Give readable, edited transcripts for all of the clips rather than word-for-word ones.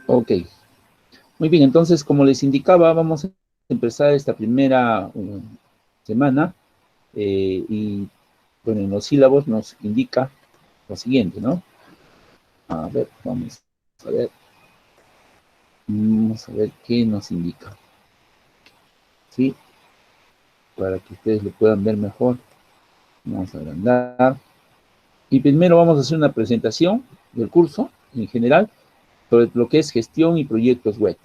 Ok, muy bien, entonces como les indicaba, vamos a empezar esta primera semana y bueno, en los sílabos nos indica lo siguiente, ¿no? A ver, a ver, vamos a ver qué nos indica, ¿sí? Para que ustedes lo puedan ver mejor. Vamos a agrandar. Y primero vamos a hacer una presentación del curso en general sobre lo que es gestión y proyectos web,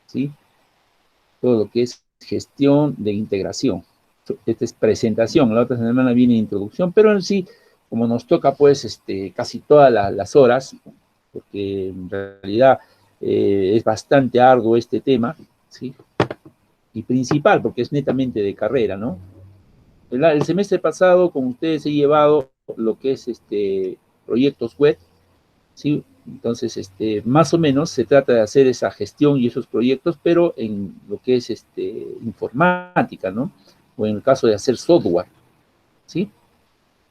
¿sí? Todo lo que es gestión de integración. Esta es presentación, la otra semana viene introducción, pero en sí, como nos toca pues casi todas las horas, porque en realidad es bastante arduo este tema, ¿sí? Y principal, porque es netamente de carrera, ¿no? El semestre pasado con ustedes he llevado lo que es proyectos web, ¿sí? Entonces, más o menos se trata de hacer esa gestión y esos proyectos, pero en lo que es informática, ¿no? O en el caso de hacer software, ¿sí?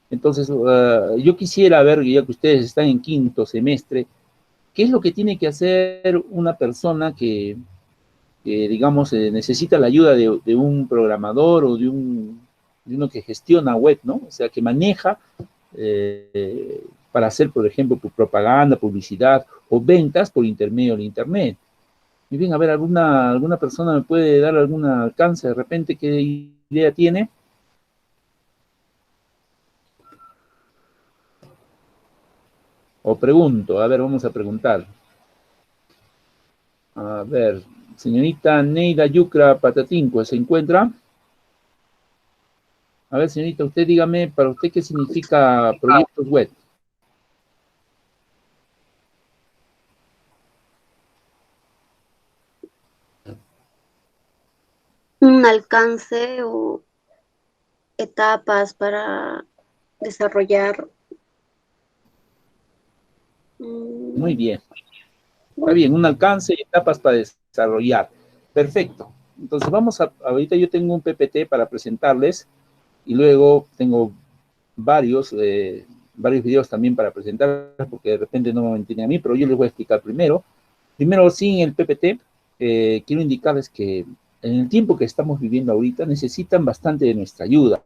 Entonces, yo quisiera ver, ya que ustedes están en quinto semestre, ¿qué es lo que tiene que hacer una persona que digamos, necesita la ayuda de un programador o de uno que gestiona web, ¿no? O sea, que maneja para hacer, por ejemplo, propaganda, publicidad o ventas por intermedio de Internet. Y bien, a ver, alguna persona me puede dar algún alcance de repente, qué idea tiene. O pregunto, a ver, vamos a preguntar. A ver, señorita Neida Yucra Patatinco, ¿se encuentra? A ver, señorita, usted dígame, para usted, ¿qué significa proyectos web? Un alcance o etapas para desarrollar. Muy mm, bien. Está bien, un alcance y etapas para desarrollar. Perfecto. Entonces ahorita yo tengo un PPT para presentarles y luego tengo varios, varios videos también para presentar, porque de repente no me entienden a mí, pero yo les voy a explicar primero. Primero, sin el PPT, quiero indicarles que en el tiempo que estamos viviendo ahorita necesitan bastante de nuestra ayuda,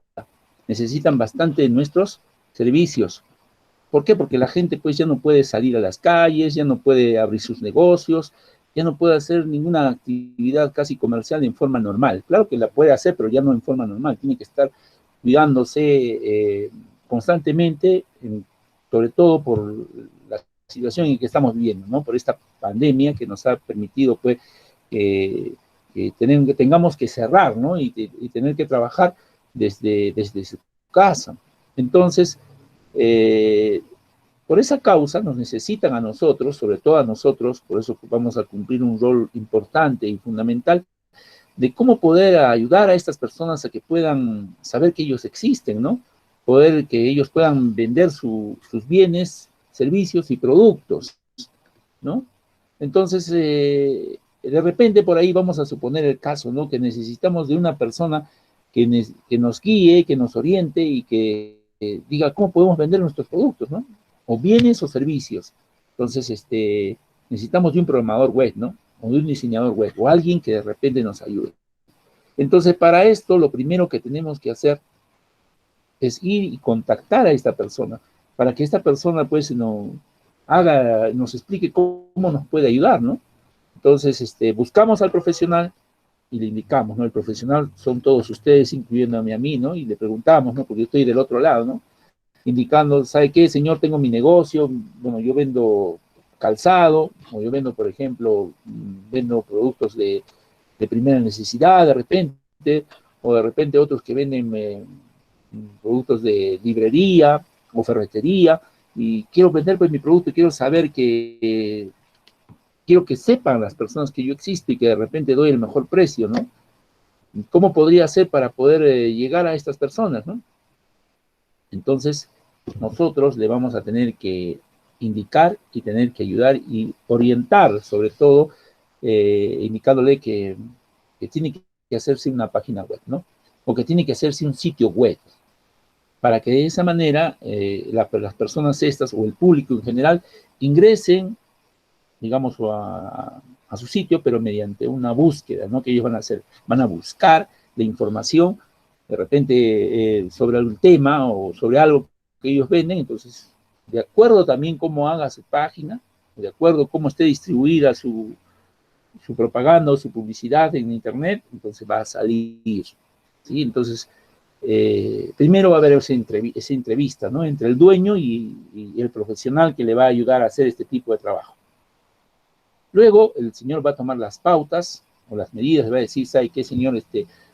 necesitan bastante de nuestros servicios. ¿Por qué? Porque la gente pues ya no puede salir a las calles, ya no puede abrir sus negocios, ya no puede hacer ninguna actividad casi comercial en forma normal. Claro que la puede hacer, pero ya no en forma normal. Tiene que estar cuidándose constantemente, sobre todo por la situación en que estamos viviendo, ¿no? Por esta pandemia que nos ha permitido pues que tengamos que cerrar, ¿no? Y tener que trabajar desde su casa. Entonces, eh, por esa causa nos necesitan a nosotros, sobre todo a nosotros, por eso vamos a cumplir un rol importante y fundamental de cómo poder ayudar a estas personas a que puedan saber que ellos existen, ¿no? Poder que ellos puedan vender sus bienes, servicios y productos, ¿no? Entonces, de repente por ahí vamos a suponer el caso, ¿no? Que necesitamos de una persona que nos guíe, que nos oriente y que diga cómo podemos vender nuestros productos, ¿no? O bienes o servicios. Entonces, necesitamos de un programador web, ¿no? O de un diseñador web, o alguien que de repente nos ayude. Entonces, para esto, lo primero que tenemos que hacer es ir y contactar a esta persona, para que esta persona, pues, nos explique cómo nos puede ayudar, ¿no? Entonces, buscamos al profesional y le indicamos, ¿no? El profesional son todos ustedes, incluyéndome a mí, ¿no? Y le preguntamos, ¿no? Porque yo estoy del otro lado, ¿no? Indicando, ¿sabe qué, señor? Tengo mi negocio, bueno, yo vendo calzado, o yo vendo, por ejemplo, vendo productos de primera necesidad, de repente, o de repente otros que venden productos de librería o ferretería, y quiero vender pues mi producto y quiero saber quiero que sepan las personas que yo existo y que de repente doy el mejor precio, ¿no? ¿Cómo podría ser para poder llegar a estas personas, ¿no? Entonces, nosotros le vamos a tener que indicar y tener que ayudar y orientar, sobre todo, indicándole que tiene que hacerse una página web, ¿no? O que tiene que hacerse un sitio web, para que de esa manera las personas estas o el público en general ingresen digamos, a su sitio, pero mediante una búsqueda, ¿no? Que ellos van a hacer, van a buscar la información, de repente, sobre algún tema o sobre algo que ellos venden. Entonces, de acuerdo también cómo haga su página, de acuerdo cómo esté distribuida su propaganda o su publicidad en Internet, entonces va a salir, ¿sí? Entonces, primero va a haber esa entrevista, ¿no? Entre el dueño y el profesional que le va a ayudar a hacer este tipo de trabajo. Luego, el señor va a tomar las pautas o las medidas, va a decir, ¿sabe qué, señor?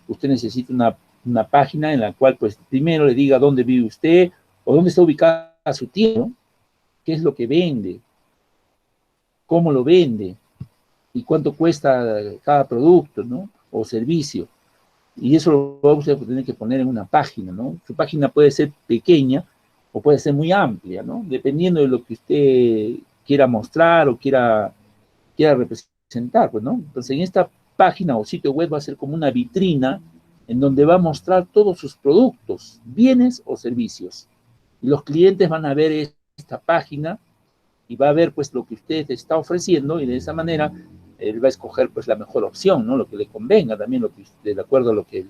Usted necesita una página en la cual, pues, primero le diga dónde vive usted o dónde está ubicada su tienda, ¿no? Qué es lo que vende, cómo lo vende y cuánto cuesta cada producto, ¿no? O servicio. Y eso lo va a usted tener que poner en una página, ¿no? Su página puede ser pequeña o puede ser muy amplia, ¿no? Dependiendo de lo que usted quiera mostrar o quiera representar, pues, ¿no? Entonces, en esta página o sitio web va a ser como una vitrina en donde va a mostrar todos sus productos, bienes o servicios. Y los clientes van a ver esta página y va a ver, pues, lo que usted está ofreciendo, y de esa manera él va a escoger, pues, la mejor opción, ¿no? Lo que le convenga, también lo que, de acuerdo a lo que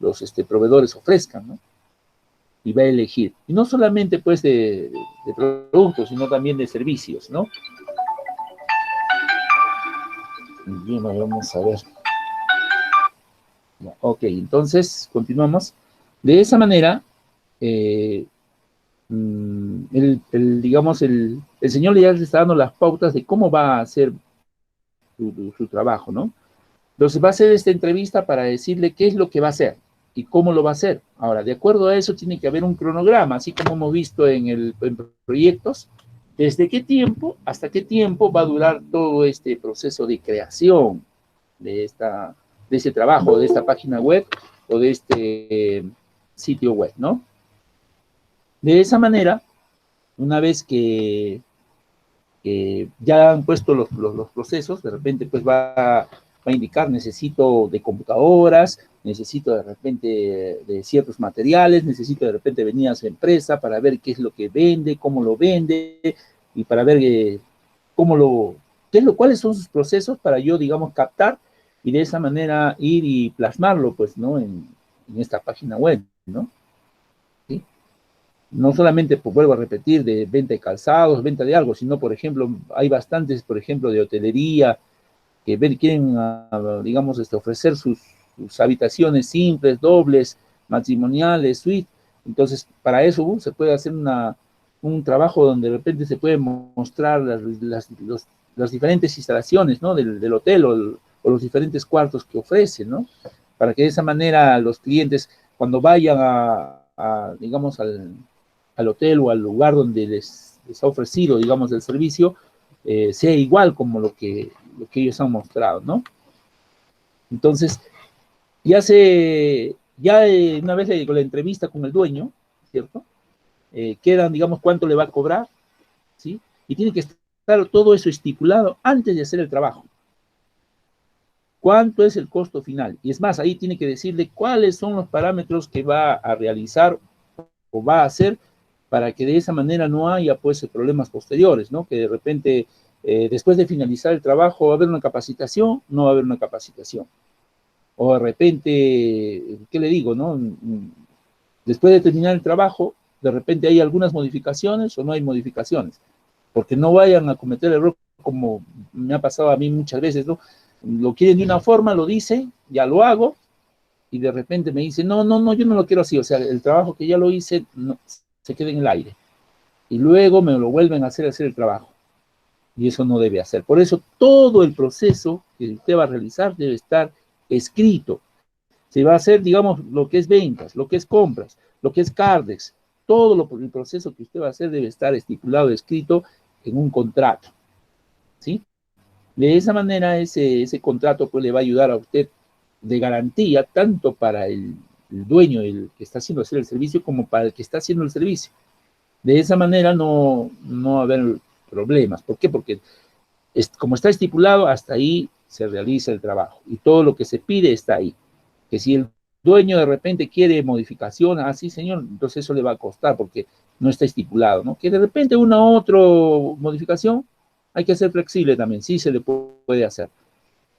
los proveedores ofrezcan, ¿no? Y va a elegir. Y no solamente, pues, de productos, sino también de servicios, ¿no? Bien, vamos a ver. Ok, entonces, continuamos. De esa manera, digamos, el señor ya le está dando las pautas de cómo va a hacer su trabajo, ¿no? Entonces va a hacer esta entrevista para decirle qué es lo que va a hacer y cómo lo va a hacer. Ahora, de acuerdo a eso, tiene que haber un cronograma, así como hemos visto en proyectos, desde qué tiempo hasta qué tiempo va a durar todo este proceso de creación de ese trabajo, de esta página web o de este sitio web, ¿no? De esa manera, una vez que ya han puesto los procesos, de repente pues va a indicar, necesito de computadoras, necesito de repente de ciertos materiales, necesito de repente venir a su empresa para ver qué es lo que vende, cómo lo vende, y para ver cuáles son sus procesos para yo, digamos, captar y de esa manera ir y plasmarlo, pues, ¿no? En esta página web, ¿no? ¿Sí? No solamente, pues, vuelvo a repetir, de venta de calzados, venta de algo, sino, por ejemplo, hay bastantes, por ejemplo, de hotelería, que quieren, digamos, ofrecer sus habitaciones simples, dobles, matrimoniales, suite. Entonces, para eso se puede hacer un trabajo donde de repente se pueden mostrar las diferentes instalaciones, ¿no? Del hotel o los diferentes cuartos que ofrece, ¿no? Para que de esa manera los clientes, cuando vayan digamos, al hotel o al lugar donde les ha ofrecido, digamos, el servicio, sea igual como lo que ellos han mostrado, ¿no? Entonces, una vez le digo la entrevista con el dueño, ¿cierto? Quedan, digamos, cuánto le va a cobrar, ¿sí? Y tiene que estar todo eso estipulado antes de hacer el trabajo. ¿Cuánto es el costo final? Y es más, ahí tiene que decirle cuáles son los parámetros que va a realizar o va a hacer para que de esa manera no haya, pues, problemas posteriores, ¿no? Que de repente, después de finalizar el trabajo, ¿va a haber una capacitación? No va a haber una capacitación. O de repente, ¿qué le digo, no? Después de terminar el trabajo, de repente hay algunas modificaciones o no hay modificaciones, porque no vayan a cometer error como me ha pasado a mí muchas veces, ¿no? Lo quieren de una forma, lo dicen, ya lo hago, y de repente me dicen, no, yo no lo quiero así, o sea, el trabajo que ya lo hice no, se queda en el aire. Y luego me lo vuelven a hacer el trabajo. Y eso no debe hacer. Por eso todo el proceso que usted va a realizar debe estar escrito. Se va a hacer, digamos, lo que es ventas, lo que es compras, lo que es Cardex, todo el proceso que usted va a hacer debe estar estipulado, escrito en un contrato, ¿sí? De esa manera ese contrato pues le va a ayudar a usted de garantía tanto para el dueño, el que está haciendo hacer el servicio, como para el que está haciendo el servicio. De esa manera no va a haber problemas. ¿Por qué? Porque como está estipulado, hasta ahí se realiza el trabajo y todo lo que se pide está ahí. Que si el dueño de repente quiere modificación, sí, señor, entonces eso le va a costar porque no está estipulado, ¿no? Que de repente una u otra modificación, Hay que ser flexible también, sí se le puede hacer.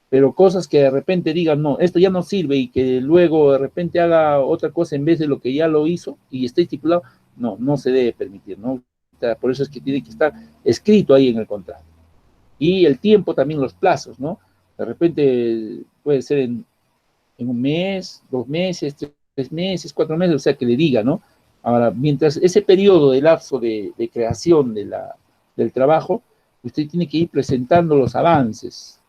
Pero cosas que de repente digan, no, esto ya no sirve y que luego de repente haga otra cosa en vez de lo que ya lo hizo y esté estipulado, no, no se debe permitir, ¿no? O sea, por eso es que tiene que estar escrito ahí en el contrato. Y el tiempo también, los plazos, ¿no? De repente puede ser en un mes, 2 meses, 3 meses, 4 meses, o sea, que le diga, ¿no? Ahora, mientras ese periodo de lapso de creación del trabajo, usted tiene que ir presentando los avances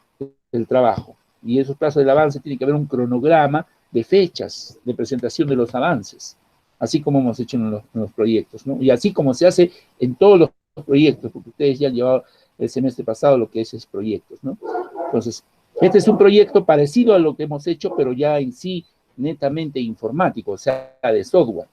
del trabajo. Y esos plazos del avance tiene que haber un cronograma de fechas de presentación de los avances, así como hemos hecho en los proyectos, ¿no? Y así como se hace en todos los proyectos, porque ustedes ya han llevado el semestre pasado lo que es esos proyectos, ¿no? Entonces, este es un proyecto parecido a lo que hemos hecho, pero ya en sí netamente informático, o sea, de software.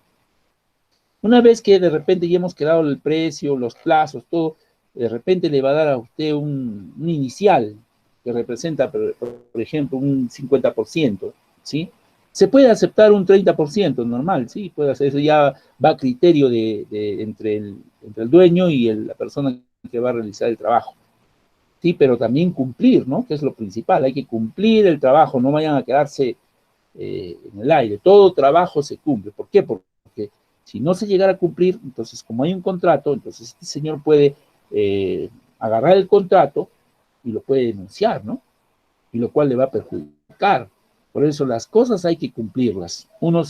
Una vez que de repente ya hemos quedado el precio, los plazos, todo, de repente le va a dar a usted un inicial que representa, por ejemplo, un 50%, ¿sí? Se puede aceptar un 30% normal, ¿sí? Puede hacer eso, ya va a criterio entre el dueño y la persona que va a realizar el trabajo. Sí, pero también cumplir, ¿no? Que es lo principal, hay que cumplir el trabajo, no vayan a quedarse en el aire, todo trabajo se cumple. ¿Por qué? Porque si no se llegara a cumplir, entonces como hay un contrato, entonces este señor puede agarrar el contrato y lo puede denunciar, ¿no? Y lo cual le va a perjudicar. Por eso las cosas hay que cumplirlas. Uno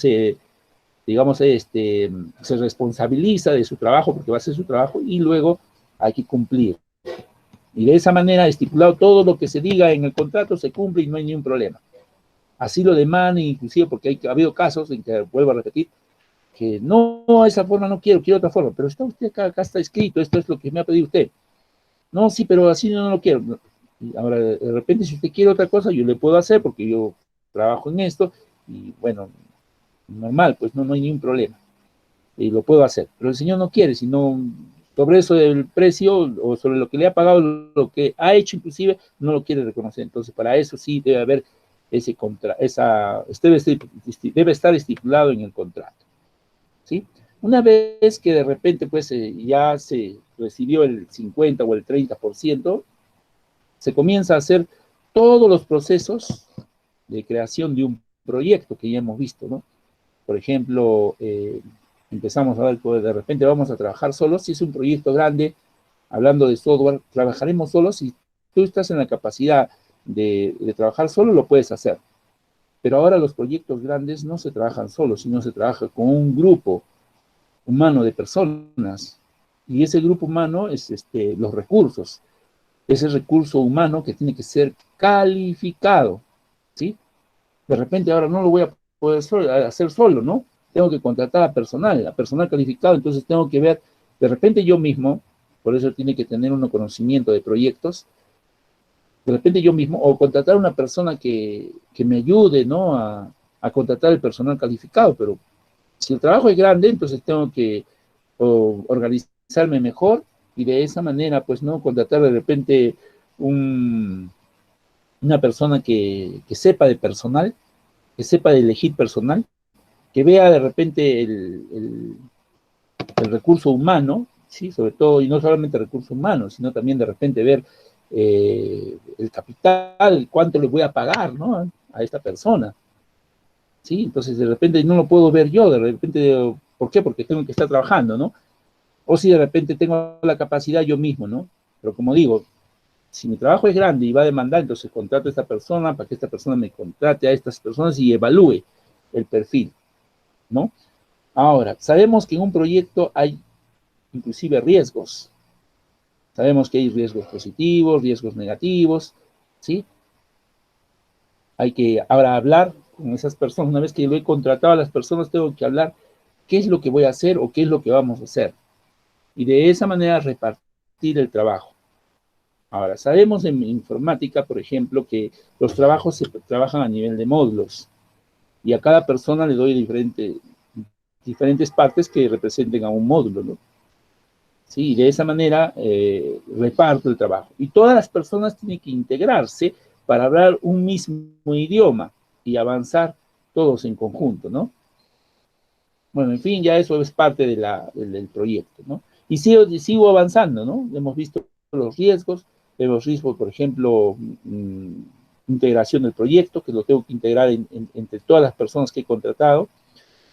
digamos, se responsabiliza de su trabajo porque va a hacer su trabajo y luego hay que cumplir. Y de esa manera, estipulado todo lo que se diga en el contrato, se cumple y no hay ningún problema. Así lo demandan, inclusive porque ha habido casos en que, vuelvo a repetir, que no, esa forma no quiero otra forma, pero está usted acá está escrito, esto es lo que me ha pedido usted. No, sí, pero así no lo quiero. Y ahora, de repente, si usted quiere otra cosa, yo le puedo hacer porque yo trabajo en esto y bueno, normal, pues no hay ningún problema. Y lo puedo hacer. Pero el señor no quiere, sino sobre eso del precio o sobre lo que le ha pagado, lo que ha hecho inclusive, no lo quiere reconocer. Entonces, para eso sí debe haber debe estar estipulado en el contrato, ¿sí? Una vez que de repente pues ya se recibió el 50 o el 30%, se comienza a hacer todos los procesos de creación de un proyecto que ya hemos visto, ¿no? Por ejemplo, empezamos a ver que de repente vamos a trabajar solos, si es un proyecto grande, hablando de software, trabajaremos solos. Si tú estás en la capacidad de trabajar solo, lo puedes hacer. Pero ahora los proyectos grandes no se trabajan solos, sino se trabaja con un grupo humano de personas. Y ese grupo humano es los recursos. Ese recurso humano que tiene que ser calificado, ¿sí? De repente ahora no lo voy a poder hacer solo, ¿no? Tengo que contratar a personal calificado, entonces tengo que ver, de repente yo mismo, por eso tiene que tener un conocimiento de proyectos, de repente yo mismo, o contratar a una persona que me ayude, ¿no? A contratar el personal calificado, pero si el trabajo es grande, entonces tengo que organizarme mejor y de esa manera, pues, ¿no? Contratar de repente una persona que sepa de personal, que sepa de elegir personal, que vea de repente el recurso humano, ¿sí? Sobre todo, y no solamente el recurso humano, sino también de repente ver el capital, cuánto le voy a pagar, ¿no? A esta persona, ¿sí? Entonces de repente no lo puedo ver yo, de repente, ¿por qué? Porque tengo que estar trabajando, ¿no? O si de repente tengo la capacidad yo mismo, ¿no? Pero como digo, si mi trabajo es grande y va a demandar, entonces contrato a esta persona para que esta persona me contrate a estas personas y evalúe el perfil, ¿no? Ahora, sabemos que en un proyecto hay inclusive riesgos. Sabemos que hay riesgos positivos, riesgos negativos, ¿sí? Hay que ahora hablar con esas personas. Una vez que lo he contratado a las personas, tengo que hablar qué es lo que voy a hacer o qué es lo que vamos a hacer. Y de esa manera repartir el trabajo. Ahora, sabemos en informática, por ejemplo, que los trabajos se trabajan a nivel de módulos y a cada persona le doy diferentes partes que representen a un módulo, ¿no? Sí, de esa manera reparto el trabajo. Y todas las personas tienen que integrarse para hablar un mismo idioma y avanzar todos en conjunto, ¿no? Bueno, en fin, ya eso es parte del proyecto, ¿no? Y sigo avanzando, ¿no? Hemos visto los riesgos, vemos riesgos, por ejemplo, integración del proyecto, que lo tengo que integrar entre todas las personas que he contratado,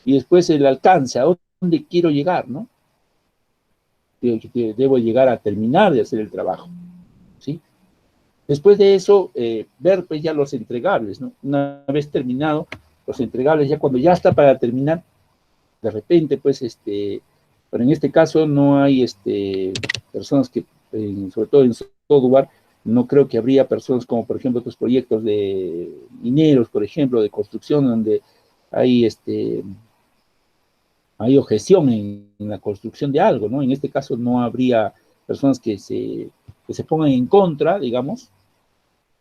y después el alcance, a dónde quiero llegar, ¿no? Debo llegar a terminar de hacer el trabajo, ¿sí? Después de eso, ver pues ya los entregables, ¿no? Una vez terminado, los entregables, ya cuando ya está para terminar, de repente, pues, pero en este caso no hay personas que, sobre todo en software, no creo que habría personas como, por ejemplo, otros proyectos de mineros, por ejemplo, de construcción, donde hay, hay objeción en la construcción de algo, ¿no? En este caso no habría personas que se pongan en contra, digamos,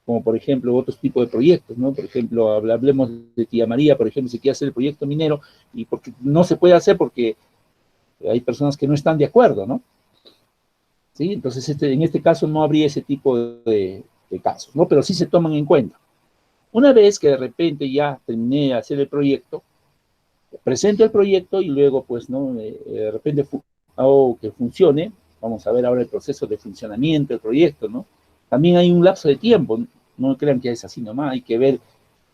como por ejemplo otros tipos de proyectos, ¿no? Por ejemplo, hablemos de Tía María, por ejemplo, si quiere hacer el proyecto minero, y porque no se puede hacer porque hay personas que no están de acuerdo, ¿no? ¿Sí? Entonces, en este caso no habría ese tipo de casos, ¿no? Pero sí se toman en cuenta. Una vez que de repente ya terminé de hacer el proyecto, presento el proyecto y luego, pues, ¿no? De repente hago que funcione. Vamos a ver ahora el proceso de funcionamiento del proyecto, ¿no? También hay un lapso de tiempo, no crean que es así nomás, hay que ver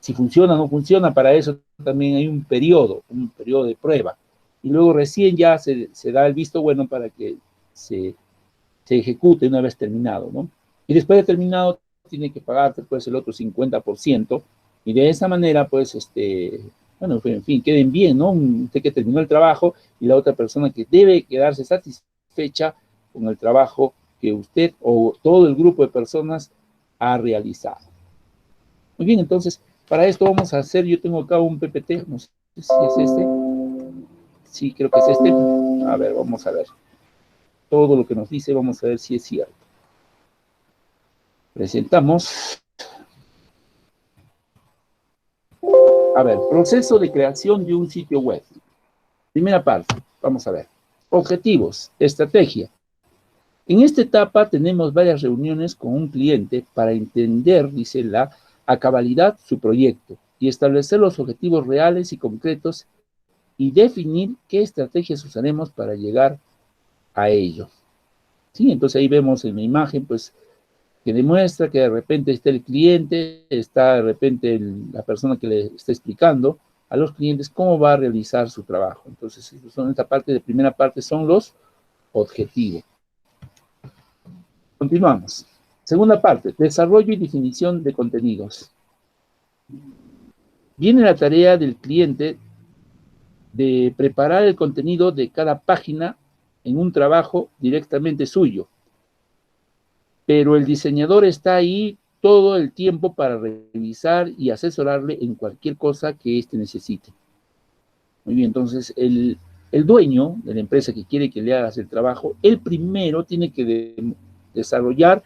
si funciona o no funciona. Para eso también hay un periodo de prueba. Y luego recién ya se da el visto bueno para que se ejecute una vez terminado, ¿no? Y después de terminado, tiene que pagarte, pues, el otro 50%, y de esa manera, pues, bueno, en fin, queden bien, ¿no? Usted que terminó el trabajo y la otra persona que debe quedarse satisfecha con el trabajo que usted o todo el grupo de personas ha realizado. Muy bien, entonces, para esto vamos a hacer, yo tengo acá un PPT, no sé si es este. Sí, creo que es este. A ver, vamos a ver. Todo lo que nos dice, vamos a ver si es cierto. Presentamos. A ver, proceso de creación de un sitio web. Primera parte, vamos a ver. Objetivos, estrategia. En esta etapa tenemos varias reuniones con un cliente para entender, dice a cabalidad su proyecto y establecer los objetivos reales y concretos y definir qué estrategias usaremos para llegar a ello. ¿Sí? Entonces ahí vemos en la imagen, pues, que demuestra que de repente está el cliente, está de repente la persona que le está explicando a los clientes cómo va a realizar su trabajo. Entonces, esta parte de primera parte son los objetivos. Continuamos. Segunda parte, desarrollo y definición de contenidos. Viene la tarea del cliente de preparar el contenido de cada página en un trabajo directamente suyo. Pero el diseñador está ahí todo el tiempo para revisar y asesorarle en cualquier cosa que éste necesite. Muy bien, entonces el dueño de la empresa que quiere que le hagas el trabajo, él primero tiene que desarrollar,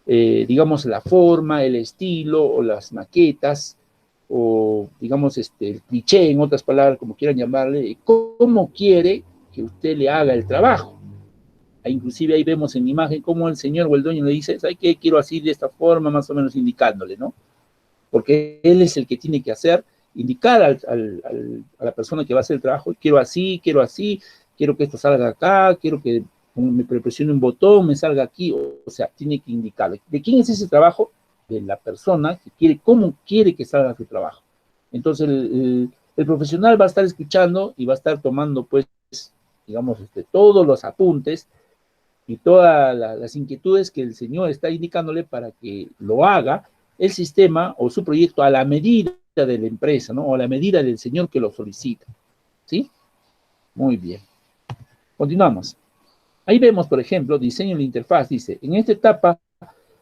digamos, la forma, el estilo o las maquetas, o digamos, el cliché, en otras palabras, como quieran llamarle, cómo quiere que usted le haga el trabajo. Inclusive ahí vemos en imagen cómo el señor o el dueño le dice, ¿sabes qué? Quiero así de esta forma, más o menos indicándole, ¿no? Porque él es el que tiene que indicar a la persona que va a hacer el trabajo, quiero que esto salga acá, quiero que me presione un botón, me salga aquí, o sea, tiene que indicarle. ¿De quién es ese trabajo? De la persona que quiere, cómo quiere que salga su trabajo. Entonces el profesional va a estar escuchando y va a estar tomando, pues, digamos, todos los apuntes y todas las inquietudes que el señor está indicándole para que lo haga el sistema o su proyecto a la medida de la empresa, ¿no? O a la medida del señor que lo solicita. ¿Sí? Muy bien. Continuamos. Ahí vemos, por ejemplo, diseño de la interfaz. Dice, en esta etapa,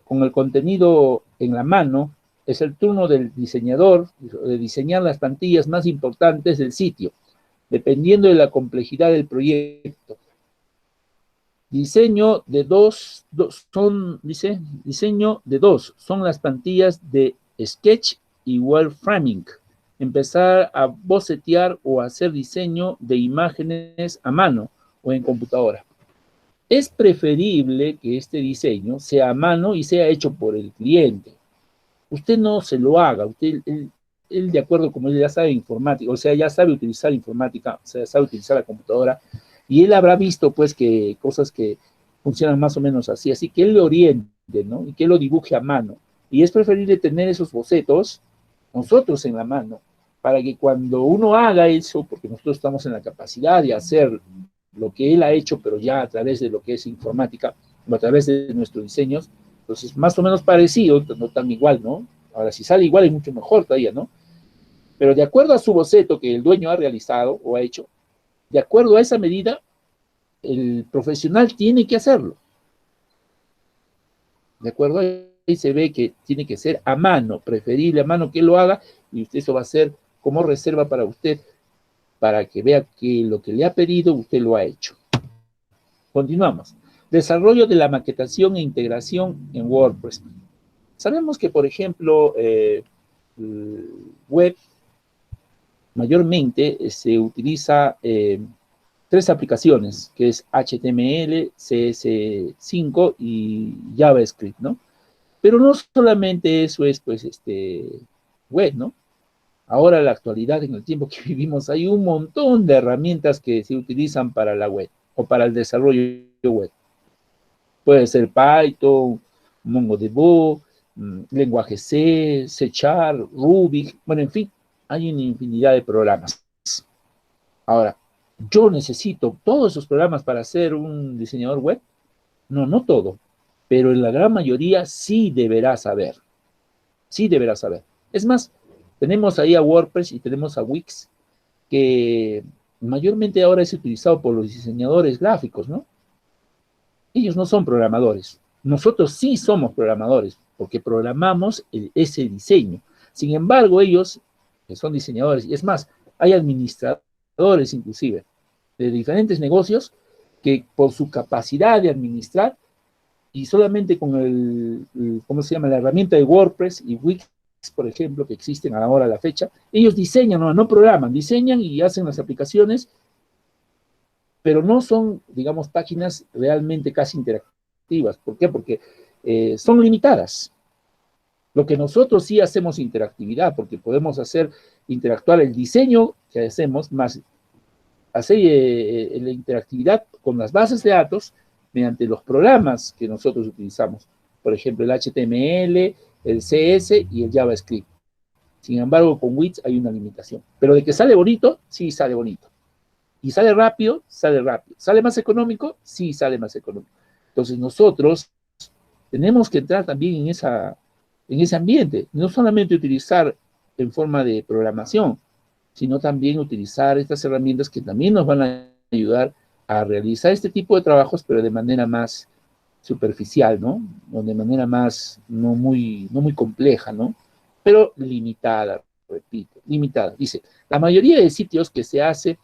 con el contenido en la mano, es el turno del diseñador de diseñar las plantillas más importantes del sitio, dependiendo de la complejidad del proyecto. Diseño de son las plantillas de Sketch y Wireframing. Empezar a bocetear o hacer diseño de imágenes a mano o en computadora. Es preferible que este diseño sea a mano y sea hecho por el cliente. Usted no se lo haga, él de acuerdo como él ya sabe informática, o sea, ya sabe utilizar informática, o sea, sabe utilizar la computadora, y él habrá visto, pues, que cosas que funcionan más o menos así. Así que él le oriente, ¿no? Y que él lo dibuje a mano. Y es preferible tener esos bocetos nosotros en la mano, para que cuando uno haga eso, porque nosotros estamos en la capacidad de hacer lo que él ha hecho, pero ya a través de lo que es informática, o a través de nuestros diseños, entonces más o menos parecido, no tan igual, ¿no? Ahora, si sale igual es mucho mejor todavía, ¿no? Pero de acuerdo a su boceto que el dueño ha realizado o ha hecho, de acuerdo a esa medida, el profesional tiene que hacerlo. ¿De acuerdo? Ahí se ve que tiene que ser a mano, preferible a mano que lo haga, y usted eso va a ser como reserva para usted, para que vea que lo que le ha pedido usted lo ha hecho. Continuamos. Desarrollo de la maquetación e integración en WordPress. Sabemos que, por ejemplo, web mayormente se utiliza tres aplicaciones, que es HTML, CS5 y JavaScript, ¿no? Pero no solamente eso es, pues, web, ¿no? Ahora, en la actualidad, en el tiempo que vivimos, hay un montón de herramientas que se utilizan para la web o para el desarrollo web. Puede ser Python, MongoDB, lenguaje C, C#, Ruby, bueno, en fin, hay una infinidad de programas. Ahora, ¿yo necesito todos esos programas para ser un diseñador web? No, no todo, pero en la gran mayoría sí deberás saber. Sí deberás saber. Es más, tenemos ahí a WordPress y tenemos a Wix, que mayormente ahora es utilizado por los diseñadores gráficos, ¿no? Ellos no son programadores. Nosotros sí somos programadores, porque programamos ese diseño. Sin embargo, ellos, que son diseñadores, y es más, hay administradores inclusive, de diferentes negocios, que por su capacidad de administrar, y solamente con ¿cómo se llama? La herramienta de WordPress y Wix, por ejemplo, que existen ahora a la fecha, ellos diseñan, no programan, diseñan y hacen las aplicaciones, pero no son, digamos, páginas realmente casi interactivas. ¿Por qué? Porque son limitadas. Lo que nosotros sí hacemos interactividad, porque podemos hacer interactuar el diseño que hacemos, más hacer la interactividad con las bases de datos mediante los programas que nosotros utilizamos. Por ejemplo, el HTML, el CS y el JavaScript. Sin embargo, con Wix hay una limitación. Pero de que sale bonito, sí sale bonito. Y sale rápido, sale rápido. ¿Sale más económico? Sí, sale más económico. Entonces nosotros tenemos que entrar también en ese ambiente. No solamente utilizar en forma de programación, sino también utilizar estas herramientas que también nos van a ayudar a realizar este tipo de trabajos, pero de manera más superficial, ¿no? O de manera más, no muy compleja, ¿no? Pero limitada, repito, limitada. Dice, la mayoría de sitios que se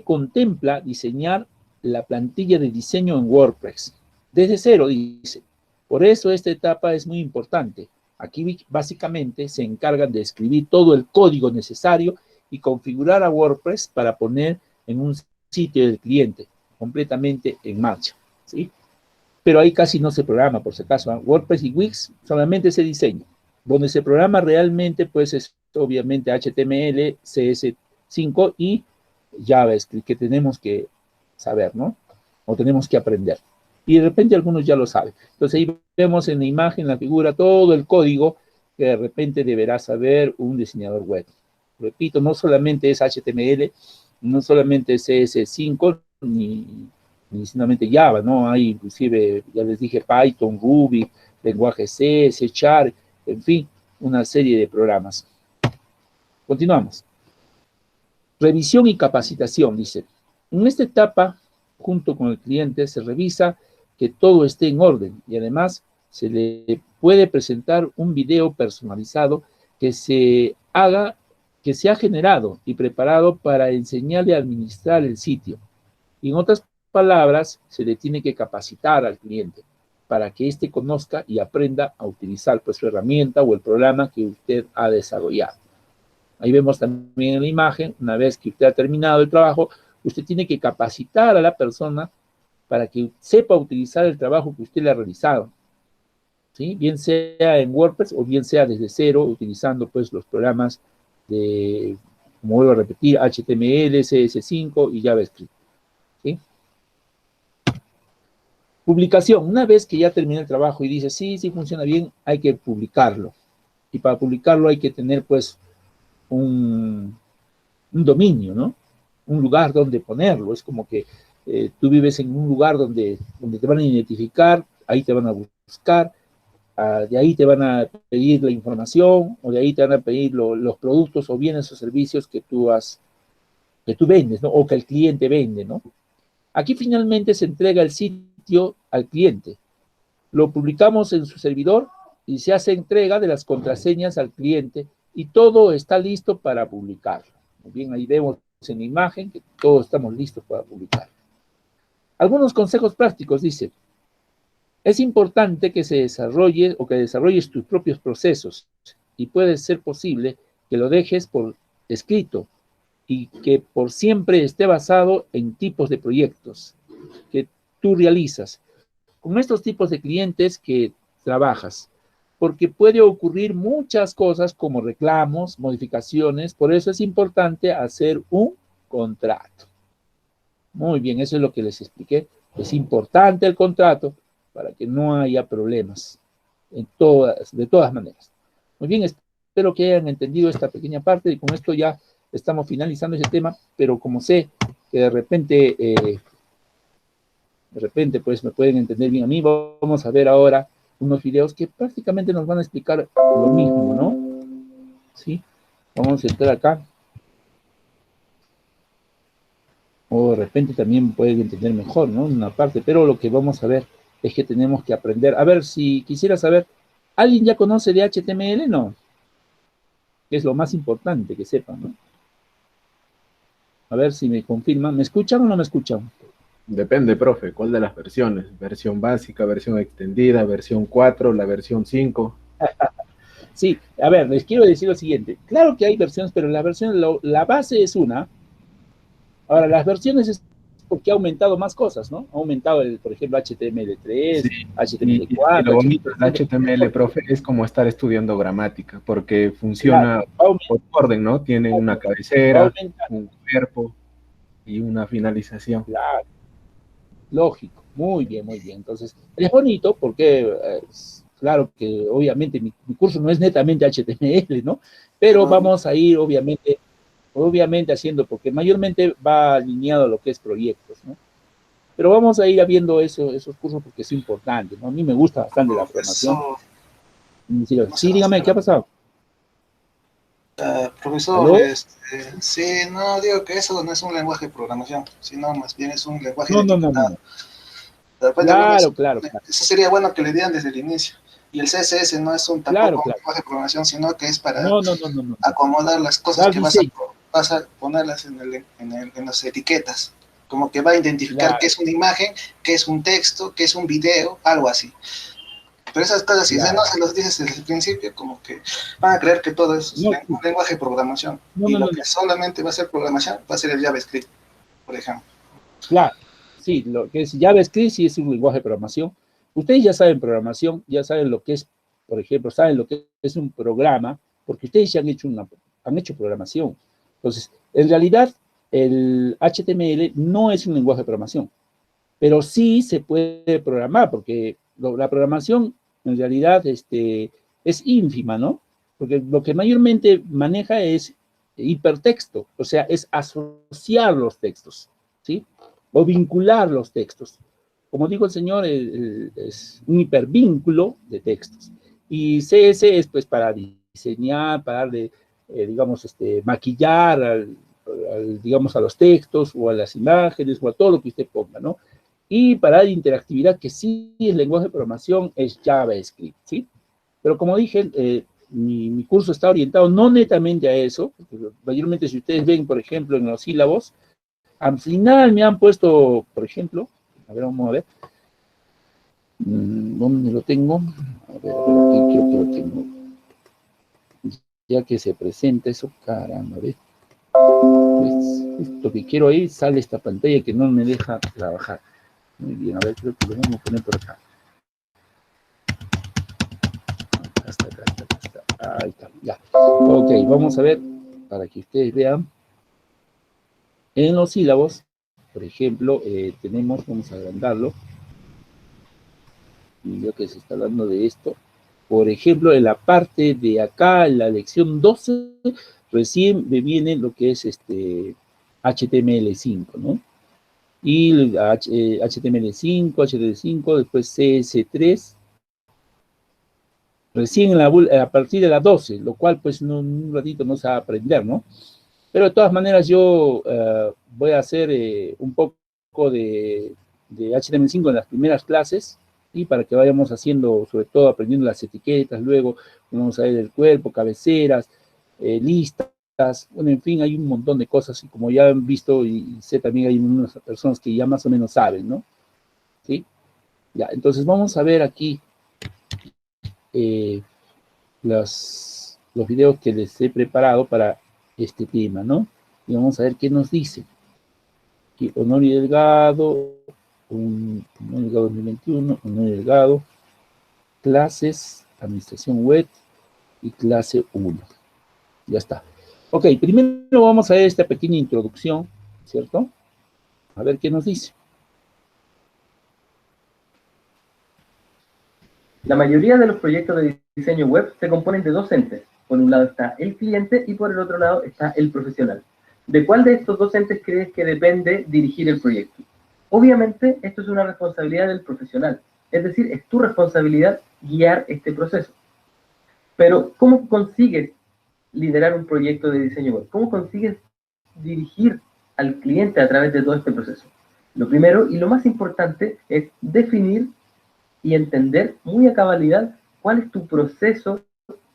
contempla diseñar la plantilla de diseño en WordPress. Desde cero, dice. Por eso esta etapa es muy importante. Aquí básicamente se encargan de escribir todo el código necesario y configurar a WordPress para poner en un sitio del cliente completamente en marcha, ¿sí? Pero ahí casi no se programa, por si acaso, ¿eh? WordPress y Wix solamente se diseña. Donde se programa realmente, pues es obviamente HTML, CS5 y JavaScript, que tenemos que saber, ¿no? O tenemos que aprender. Y de repente algunos ya lo saben. Entonces ahí vemos en la imagen, la figura, todo el código que de repente deberá saber un diseñador web. Repito, no solamente es HTML, no solamente es CS5, ni solamente Java, ¿no? Hay inclusive, ya les dije, Python, Ruby, lenguaje C, C#, en fin, una serie de programas. Continuamos. Revisión y capacitación, dice. En esta etapa, junto con el cliente, se revisa que todo esté en orden y además se le puede presentar un video personalizado que se ha generado y preparado para enseñarle a administrar el sitio. Y en otras palabras, se le tiene que capacitar al cliente para que éste conozca y aprenda a utilizar pues, su herramienta o el programa que usted ha desarrollado. Ahí vemos también en la imagen, una vez que usted ha terminado el trabajo, usted tiene que capacitar a la persona para que sepa utilizar el trabajo que usted le ha realizado, ¿sí? Bien sea en WordPress o bien sea desde cero, utilizando pues los programas de, como vuelvo a repetir, HTML, CS5 y JavaScript, ¿sí? Publicación, una vez que ya termina el trabajo y dice, sí, sí funciona bien, hay que publicarlo. Y para publicarlo hay que tener, pues, un dominio, ¿no? Un lugar donde ponerlo. Es como que tú vives en un lugar donde te van a identificar, ahí te van a buscar, de ahí te van a pedir la información, o de ahí te van a pedir los productos o bienes o servicios que tú vendes, ¿no? O que el cliente vende, ¿no? Aquí finalmente se entrega el sitio al cliente. Lo publicamos en su servidor y se hace entrega de las contraseñas al cliente y todo está listo para publicarlo. Muy bien, ahí vemos en la imagen que todos estamos listos para publicar. Algunos consejos prácticos, dice, es importante que se desarrolle o que desarrolles tus propios procesos y puede ser posible que lo dejes por escrito y que por siempre esté basado en tipos de proyectos que tú realizas con estos tipos de clientes que trabajas, porque puede ocurrir muchas cosas como reclamos, modificaciones, por eso es importante hacer un contrato. Muy bien, eso es lo que les expliqué. Es importante el contrato para que no haya problemas de todas maneras. Muy bien, espero que hayan entendido esta pequeña parte y con esto ya estamos finalizando ese tema, pero como sé que de repente pues me pueden entender bien a mí, vamos a ver ahora unos videos que prácticamente nos van a explicar lo mismo, ¿no? ¿Sí? Vamos a entrar acá. O de repente también pueden entender mejor, ¿no? Una parte, pero lo que vamos a ver es que tenemos que aprender. A ver, si quisiera saber, ¿alguien ya conoce de HTML? No. Es lo más importante que sepan, ¿no? A ver si me confirman. ¿Me escuchan o no me escuchan? Depende, profe, ¿cuál de las versiones? ¿Versión básica, versión extendida, versión 4, la versión 5? Sí, a ver, les quiero decir lo siguiente. Claro que hay versiones, pero la versión, la base es una. Ahora, las versiones es porque ha aumentado más cosas, ¿no? Ha aumentado, por ejemplo, HTML3, Sí, y HTML4, lo bonito del HTML. HTML, profe, es como estar estudiando gramática, porque Claro, funciona por orden, ¿no? Tiene una va cabecera, aumentando, un cuerpo y una finalización. claro, lógico, muy bien, muy bien. Entonces, es bonito porque, claro que obviamente mi curso no es netamente HTML, ¿no? Pero vamos a ir, obviamente haciendo, porque mayormente va alineado a lo que es proyectos, ¿no? Pero vamos a ir viendo esos cursos porque es importante, ¿no? A mí me gusta bastante la programación. Sí, sí, dígame, ¿qué ha pasado? Profesor, ¿Aló? sí, no digo que eso no es un lenguaje de programación, sino más bien es un lenguaje de No, no, no, etiquetado. no. De repente Claro, claro, claro, eso sería bueno que le dieran desde el inicio. Y el CSS no es claro, tampoco un claro. lenguaje de programación, sino que es para No, no, no, no, no. acomodar las cosas Dar que diseño, vas a ponerlas en las etiquetas. Como que va a identificar qué claro, es una imagen, qué es un texto, qué es un video, algo así. Pero esas cosas, si no claro. se los dices desde el principio, como que van a creer que todo es No, un lenguaje de programación. no, Y no, lo no, que no. solamente va a ser programación va a ser el JavaScript, por ejemplo. Claro, sí, lo que es JavaScript sí es un lenguaje de programación. Ustedes ya saben programación, ya saben lo que es, por ejemplo, saben lo que es un programa, porque ustedes ya han hecho programación. Entonces, en realidad, el HTML no es un lenguaje de programación, pero sí se puede programar, porque la programación en realidad es ínfima, ¿no? Porque lo que mayormente maneja es hipertexto, o sea, es asociar los textos, ¿sí? O vincular los textos. Como dijo el señor, es un hipervínculo de textos. Y CS es pues para diseñar, para darle, digamos, maquillar digamos, a los textos o a las imágenes o a todo lo que usted ponga, ¿no? Y para la interactividad, que sí es lenguaje de programación, es JavaScript, ¿sí? Pero como dije, mi curso está orientado no netamente a eso, porque mayormente si ustedes ven, por ejemplo, en los sílabos, al final me han puesto, por ejemplo, a ver, vamos a ver, ¿dónde lo tengo? A ver, aquí creo que lo tengo. Ya que se presenta eso, caramba, ¿ves? Pues, esto que quiero ahí, sale esta pantalla que no me deja trabajar. Muy bien, a ver, creo que lo vamos a poner por acá. Acá está, acá está, acá está. Ahí está, ya. Ok, vamos a ver, para que ustedes vean. En los sílabos, por ejemplo, tenemos, vamos a agrandarlo. y ya que se está hablando de esto, por ejemplo, en la parte de acá, en la lección 12, recién me viene lo que es HTML5, ¿no? Y HTML5, HTML5, después CS3, recién a partir de la 12, lo cual pues en un ratito no se va a aprender, ¿no? Pero de todas maneras yo voy a hacer un poco de HTML5 en las primeras clases, y para que vayamos haciendo, sobre todo aprendiendo las etiquetas, luego vamos a ver el cuerpo, cabeceras, listas, bueno, en fin, hay un montón de cosas, y como ya han visto y sé también hay unas personas que ya más o menos saben, ¿no? ¿Sí? Ya, entonces vamos a ver aquí los videos que les he preparado para este tema, ¿no? Y vamos a ver qué nos dice. Aquí, Honorio Delgado, Honorio Delgado 2021, Honorio Delgado, clases, administración web y clase 1. Ya está. Ok, primero vamos a ver esta pequeña introducción, ¿cierto? A ver qué nos dice. La mayoría de los proyectos de diseño web se componen de dos entes. Por un lado está el cliente y por el otro lado está el profesional. ¿De cuál de estos dos entes crees que depende dirigir el proyecto? Obviamente, esto es una responsabilidad del profesional. Es decir, es tu responsabilidad guiar este proceso. Pero, ¿cómo consigues liderar un proyecto de diseño web? ¿Cómo consigues dirigir al cliente a través de todo este proceso? Lo primero y lo más importante es definir y entender muy a cabalidad cuál es tu proceso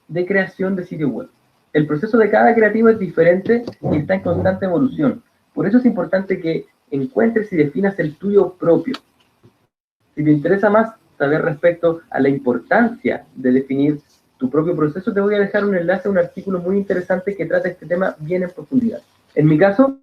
de creación de sitio web. El proceso de cada creativo es diferente y está en constante evolución. Por eso es importante que encuentres y definas el tuyo propio. Si te interesa más saber respecto a la importancia de definir tu propio proceso, te voy a dejar un enlace a un artículo muy interesante que trata este tema bien en profundidad. En mi caso,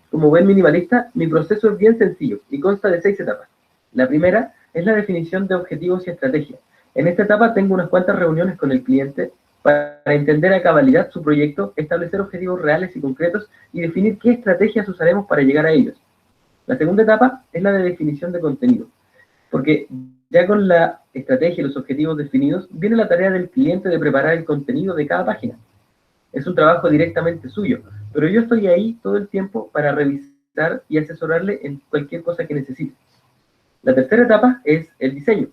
como buen minimalista, mi proceso es bien sencillo y consta de 6 etapas. La primera es la definición de objetivos y estrategias. En esta etapa tengo unas cuantas reuniones con el cliente para entender a cabalidad su proyecto, establecer objetivos reales y concretos y definir qué estrategias usaremos para llegar a ellos. La segunda etapa es la de definición de contenido, porque ya con la estrategia y los objetivos definidos, viene la tarea del cliente de preparar el contenido de cada página. Es un trabajo directamente suyo, pero yo estoy ahí todo el tiempo para revisar y asesorarle en cualquier cosa que necesite. La tercera etapa es el diseño.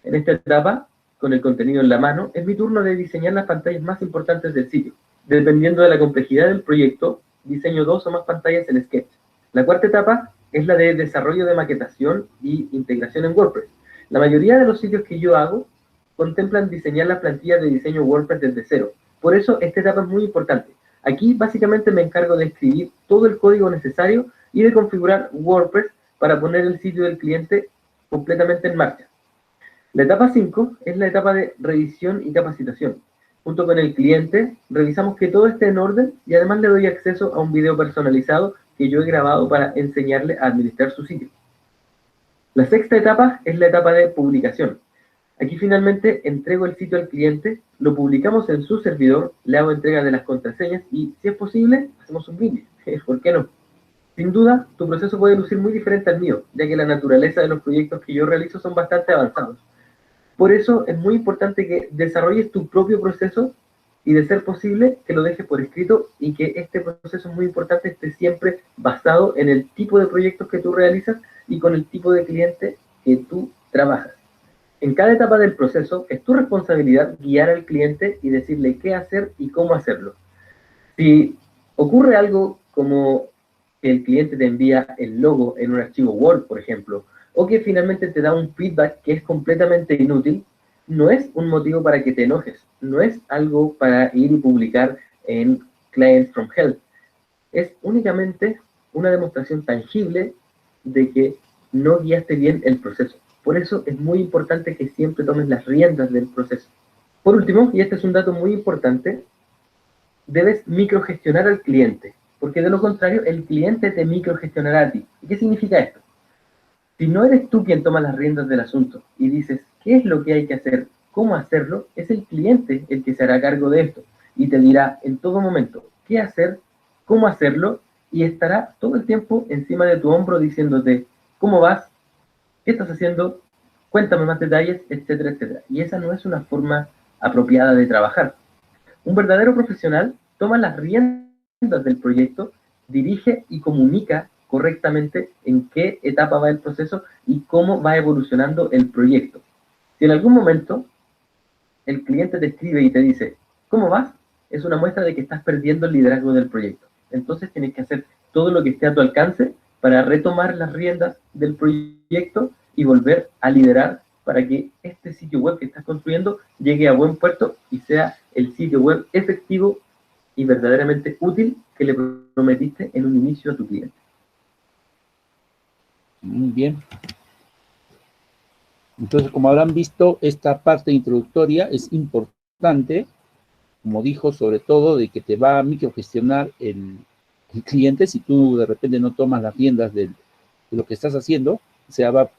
En esta etapa, con el contenido en la mano, es mi turno de diseñar las pantallas más importantes del sitio. Dependiendo de la complejidad del proyecto, diseño 2 o más pantallas en Sketch. La cuarta etapa es la de desarrollo de maquetación y integración en WordPress. La mayoría de los sitios que yo hago contemplan diseñar las plantillas de diseño WordPress desde cero. Por eso esta etapa es muy importante. Aquí básicamente me encargo de escribir todo el código necesario y de configurar WordPress para poner el sitio del cliente completamente en marcha. La etapa 5 es la etapa de revisión y capacitación. Junto con el cliente, revisamos que todo esté en orden y además le doy acceso a un video personalizado que yo he grabado para enseñarle a administrar su sitio. La sexta etapa es la etapa de publicación. Aquí finalmente entrego el sitio al cliente, lo publicamos en su servidor, le hago entrega de las contraseñas y, si es posible, hacemos un brindis. ¿Por qué no? Sin duda, tu proceso puede lucir muy diferente al mío, ya que la naturaleza de los proyectos que yo realizo son bastante avanzados. Por eso es muy importante que desarrolles tu propio proceso y, de ser posible, que lo dejes por escrito y que este proceso es muy importante, esté siempre basado en el tipo de proyectos que tú realizas y con el tipo de cliente que tú trabajas. En cada etapa del proceso es tu responsabilidad guiar al cliente y decirle qué hacer y cómo hacerlo. Si ocurre algo como que el cliente te envía el logo en un archivo Word, por ejemplo, o que finalmente te da un feedback que es completamente inútil, no es un motivo para que te enojes, no es algo para ir y publicar en Clients from Hell. Es únicamente una demostración tangible de que no guiaste bien el proceso. Por eso es muy importante que siempre tomes las riendas del proceso. Por último, y este es un dato muy importante, debes microgestionar al cliente, porque de lo contrario el cliente te microgestionará a ti. ¿Y qué significa esto? Si no eres tú quien toma las riendas del asunto y dices qué es lo que hay que hacer, cómo hacerlo, es el cliente el que se hará cargo de esto y te dirá en todo momento qué hacer, cómo hacerlo, y estará todo el tiempo encima de tu hombro diciéndote cómo vas, qué estás haciendo, cuéntame más detalles, etcétera, etcétera. Y esa no es una forma apropiada de trabajar. Un verdadero profesional toma las riendas del proyecto, dirige y comunica correctamente en qué etapa va el proceso y cómo va evolucionando el proyecto. Si en algún momento el cliente te escribe y te dice, ¿cómo vas?, es una muestra de que estás perdiendo el liderazgo del proyecto. Entonces tienes que hacer todo lo que esté a tu alcance para retomar las riendas del proyecto y volver a liderar para que este sitio web que estás construyendo llegue a buen puerto y sea el sitio web efectivo y verdaderamente útil que le prometiste en un inicio a tu cliente. Muy bien. Entonces, como habrán visto, esta parte introductoria es importante, como dijo, sobre todo, de que te va a microgestionar el cliente si tú de repente no tomas las riendas de lo que estás haciendo, o sea, va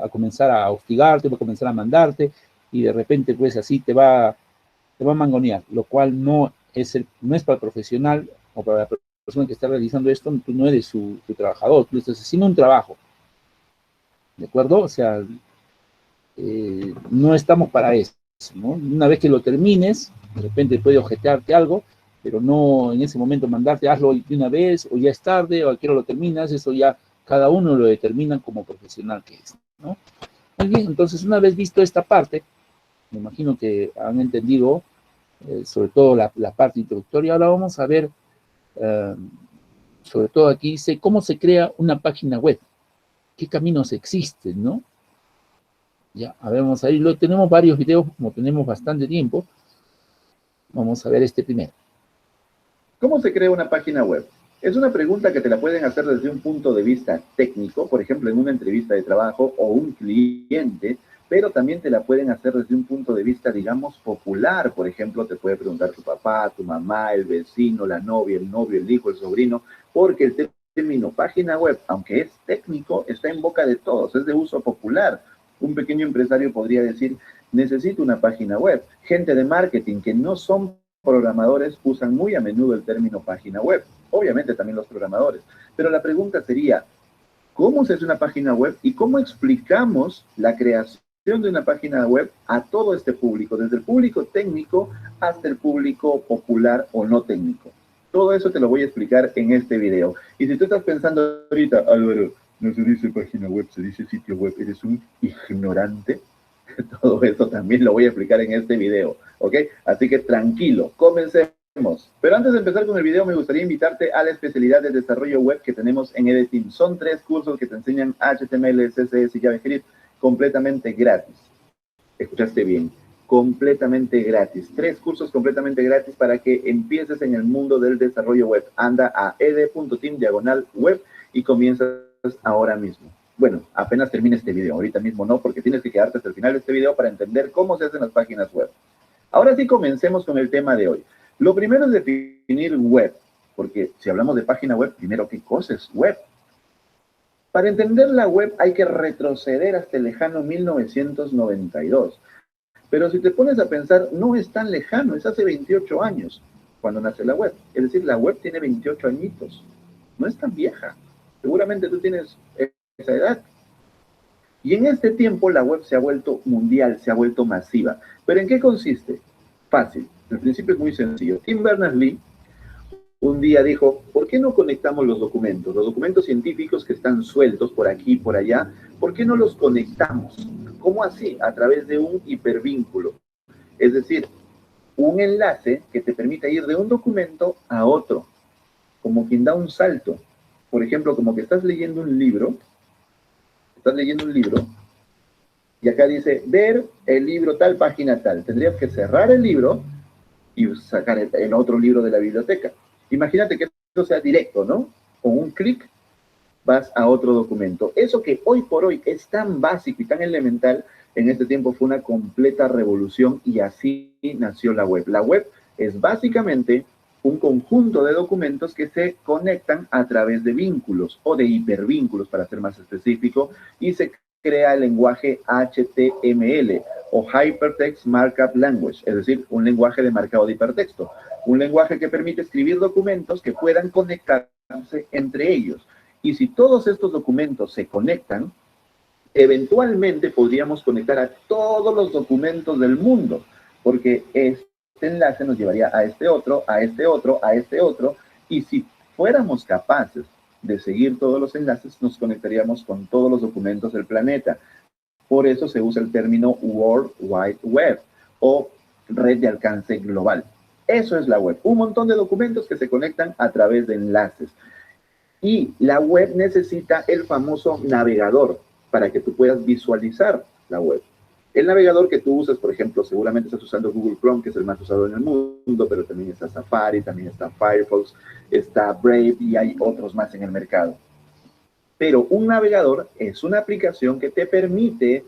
a comenzar a hostigarte, va a comenzar a mandarte, y de repente, pues, así te va a mangonear, lo cual no es para el profesional o para la persona que está realizando esto. Tú no eres su trabajador, tú estás haciendo un trabajo, ¿de acuerdo? O sea, no estamos para eso, ¿no? Una vez que lo termines, de repente puede objetarte algo, pero no en ese momento mandarte, hazlo de una vez, o ya es tarde, o a qué hora lo terminas. Eso ya cada uno lo determina como profesional que es, ¿no? Muy bien, entonces, una vez visto esta parte, me imagino que han entendido sobre todo la parte introductoria. Ahora vamos a ver, sobre todo aquí dice, cómo se crea una página web, qué caminos existen, ¿no? Ya, a ver, vamos a ir, tenemos varios videos, como tenemos bastante tiempo, vamos a ver este primero. ¿Cómo se crea una página web? Es una pregunta que te la pueden hacer desde un punto de vista técnico, por ejemplo, en una entrevista de trabajo o un cliente, pero también te la pueden hacer desde un punto de vista, digamos, popular. Por ejemplo, te puede preguntar tu papá, tu mamá, el vecino, la novia, el novio, el hijo, el sobrino, porque el término página web, aunque es técnico, está en boca de todos, es de uso popular. Un pequeño empresario podría decir, necesito una página web. Gente de marketing que no son programadores usan muy a menudo el término página web. Obviamente también los programadores. Pero la pregunta sería, ¿cómo se hace una página web y cómo explicamos la creación de una página web a todo este público, desde el público técnico hasta el público popular o no técnico? Todo eso te lo voy a explicar en este video. Y si tú estás pensando ahorita, Álvaro, no se dice página web, se dice sitio web, eres un ignorante, todo eso también lo voy a explicar en este video, ¿ok? Así que tranquilo, comencemos. Pero antes de empezar con el video, me gustaría invitarte a la especialidad de desarrollo web que tenemos en EDEteam. Son 3 cursos que te enseñan HTML, CSS y JavaScript completamente gratis. Escuchaste bien, completamente gratis. 3 cursos completamente gratis para que empieces en el mundo del desarrollo web. Anda a ed.team/web y comienzas ahora mismo. Bueno, apenas termine este video, ahorita mismo no, porque tienes que quedarte hasta el final de este video para entender cómo se hacen las páginas web. Ahora sí, comencemos con el tema de hoy. Lo primero es definir web, porque si hablamos de página web, primero, ¿qué cosa es web? Para entender la web hay que retroceder hasta el lejano 1992. Pero si te pones a pensar, no es tan lejano, es hace 28 años cuando nace la web. Es decir, la web tiene 28 añitos, no es tan vieja. Seguramente tú tienes esa edad. Y en este tiempo la web se ha vuelto mundial, se ha vuelto masiva. ¿Pero en qué consiste? Fácil. El principio es muy sencillo. Tim Berners-Lee un día dijo, ¿por qué no conectamos los documentos? Los documentos científicos que están sueltos por aquí y por allá, ¿por qué no los conectamos? ¿Cómo así? A través de un hipervínculo. Es decir, un enlace que te permita ir de un documento a otro, como quien da un salto. Por ejemplo, como que estás leyendo un libro, y acá dice, ver el libro tal, página tal. Tendrías que cerrar el libro y sacar el otro libro de la biblioteca. Imagínate que eso sea directo, ¿no? Con un clic vas a otro documento. Eso que hoy por hoy es tan básico y tan elemental, en este tiempo fue una completa revolución y así nació la web. La web es básicamente un conjunto de documentos que se conectan a través de vínculos o de hipervínculos, para ser más específico, y se crea el lenguaje HTML o Hypertext Markup Language, es decir, un lenguaje de marcado de hipertexto, un lenguaje que permite escribir documentos que puedan conectarse entre ellos. Y si todos estos documentos se conectan, eventualmente podríamos conectar a todos los documentos del mundo, porque este enlace nos llevaría a este otro, a este otro, a este otro, y si fuéramos capaces de seguir todos los enlaces, nos conectaríamos con todos los documentos del planeta. Por eso se usa el término World Wide Web o red de alcance global. Eso es la web, un montón de documentos que se conectan a través de enlaces. Y la web necesita el famoso navegador para que tú puedas visualizar la web. El navegador que tú usas, por ejemplo, seguramente estás usando Google Chrome, que es el más usado en el mundo, pero también está Safari, también está Firefox, está Brave y hay otros más en el mercado. Pero un navegador es una aplicación que te permite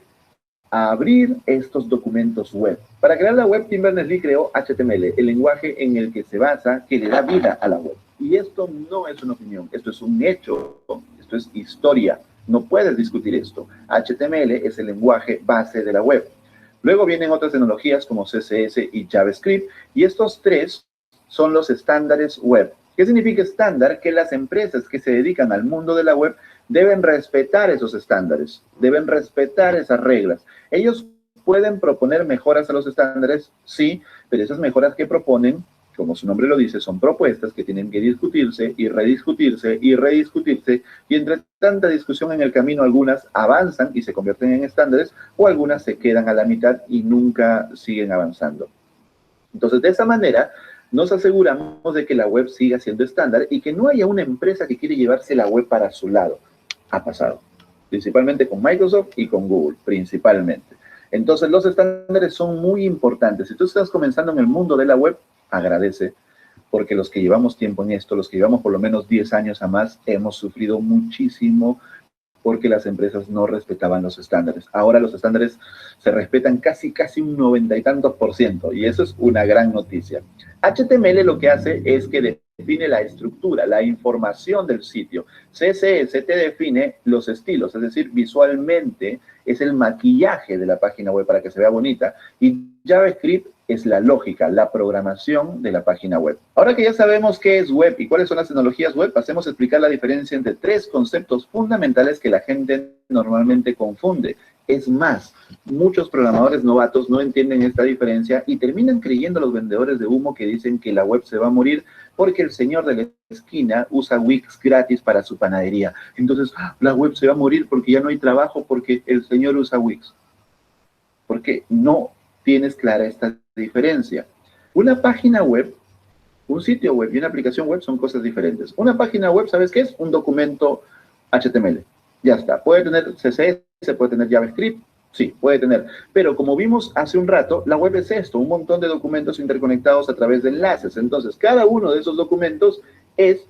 abrir estos documentos web. Para crear la web, Tim Berners-Lee creó HTML, el lenguaje en el que se basa, que le da vida a la web. Y esto no es una opinión, esto es un hecho, esto es historia. No puedes discutir esto. HTML es el lenguaje base de la web. Luego vienen otras tecnologías como CSS y JavaScript, y estos tres son los estándares web. ¿Qué significa estándar? Que las empresas que se dedican al mundo de la web deben respetar esos estándares, deben respetar esas reglas. Ellos pueden proponer mejoras a los estándares, sí, pero esas mejoras que proponen, como su nombre lo dice, son propuestas que tienen que discutirse y rediscutirse y rediscutirse, y entre tanta discusión en el camino, algunas avanzan y se convierten en estándares, o algunas se quedan a la mitad y nunca siguen avanzando. Entonces, de esa manera, nos aseguramos de que la web siga siendo estándar y que no haya una empresa que quiere llevarse la web para su lado. Ha pasado, principalmente con Microsoft y con Google, principalmente. Entonces, los estándares son muy importantes. Si tú estás comenzando en el mundo de la web, agradece, porque los que llevamos tiempo en esto, los que llevamos por lo menos 10 años a más, hemos sufrido muchísimo porque las empresas no respetaban los estándares. Ahora los estándares se respetan casi un 90 y tantos %, y eso es una gran noticia. HTML lo que hace es que define la estructura, la información del sitio. CSS te define los estilos, es decir, visualmente es el maquillaje de la página web para que se vea bonita, y JavaScript es la lógica, la programación de la página web. Ahora que ya sabemos qué es web y cuáles son las tecnologías web, pasemos a explicar la diferencia entre tres conceptos fundamentales que la gente normalmente confunde. Es más, muchos programadores novatos no entienden esta diferencia y terminan creyendo a los vendedores de humo que dicen que la web se va a morir porque el señor de la esquina usa Wix gratis para su panadería. Entonces, la web se va a morir porque ya no hay trabajo porque el señor usa Wix. Porque no tienes clara esta diferencia. Una página web, un sitio web y una aplicación web son cosas diferentes. Una página web, ¿sabes qué es? Un documento HTML. Ya está. Puede tener CSS, puede tener JavaScript, sí, puede tener. Pero como vimos hace un rato, la web es esto, un montón de documentos interconectados a través de enlaces. Entonces, cada uno de esos documentos es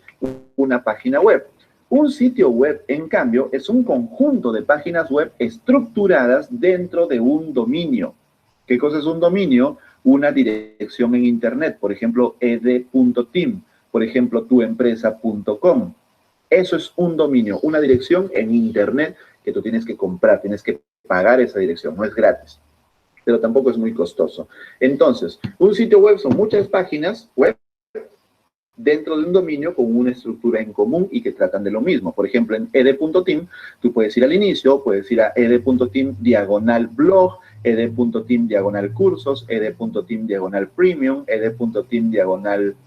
una página web. Un sitio web, en cambio, es un conjunto de páginas web estructuradas dentro de un dominio. ¿Qué cosa es un dominio? Una dirección en Internet, por ejemplo, ed.team, por ejemplo, tuempresa.com. Eso es un dominio, una dirección en Internet que tú tienes que comprar, tienes que pagar esa dirección, no es gratis, pero tampoco es muy costoso. Entonces, un sitio web son muchas páginas web dentro de un dominio con una estructura en común y que tratan de lo mismo. Por ejemplo, en ed.team, tú puedes ir al inicio, puedes ir a ed.team /blog, ed.team /cursos, ed.team /premium, ed.team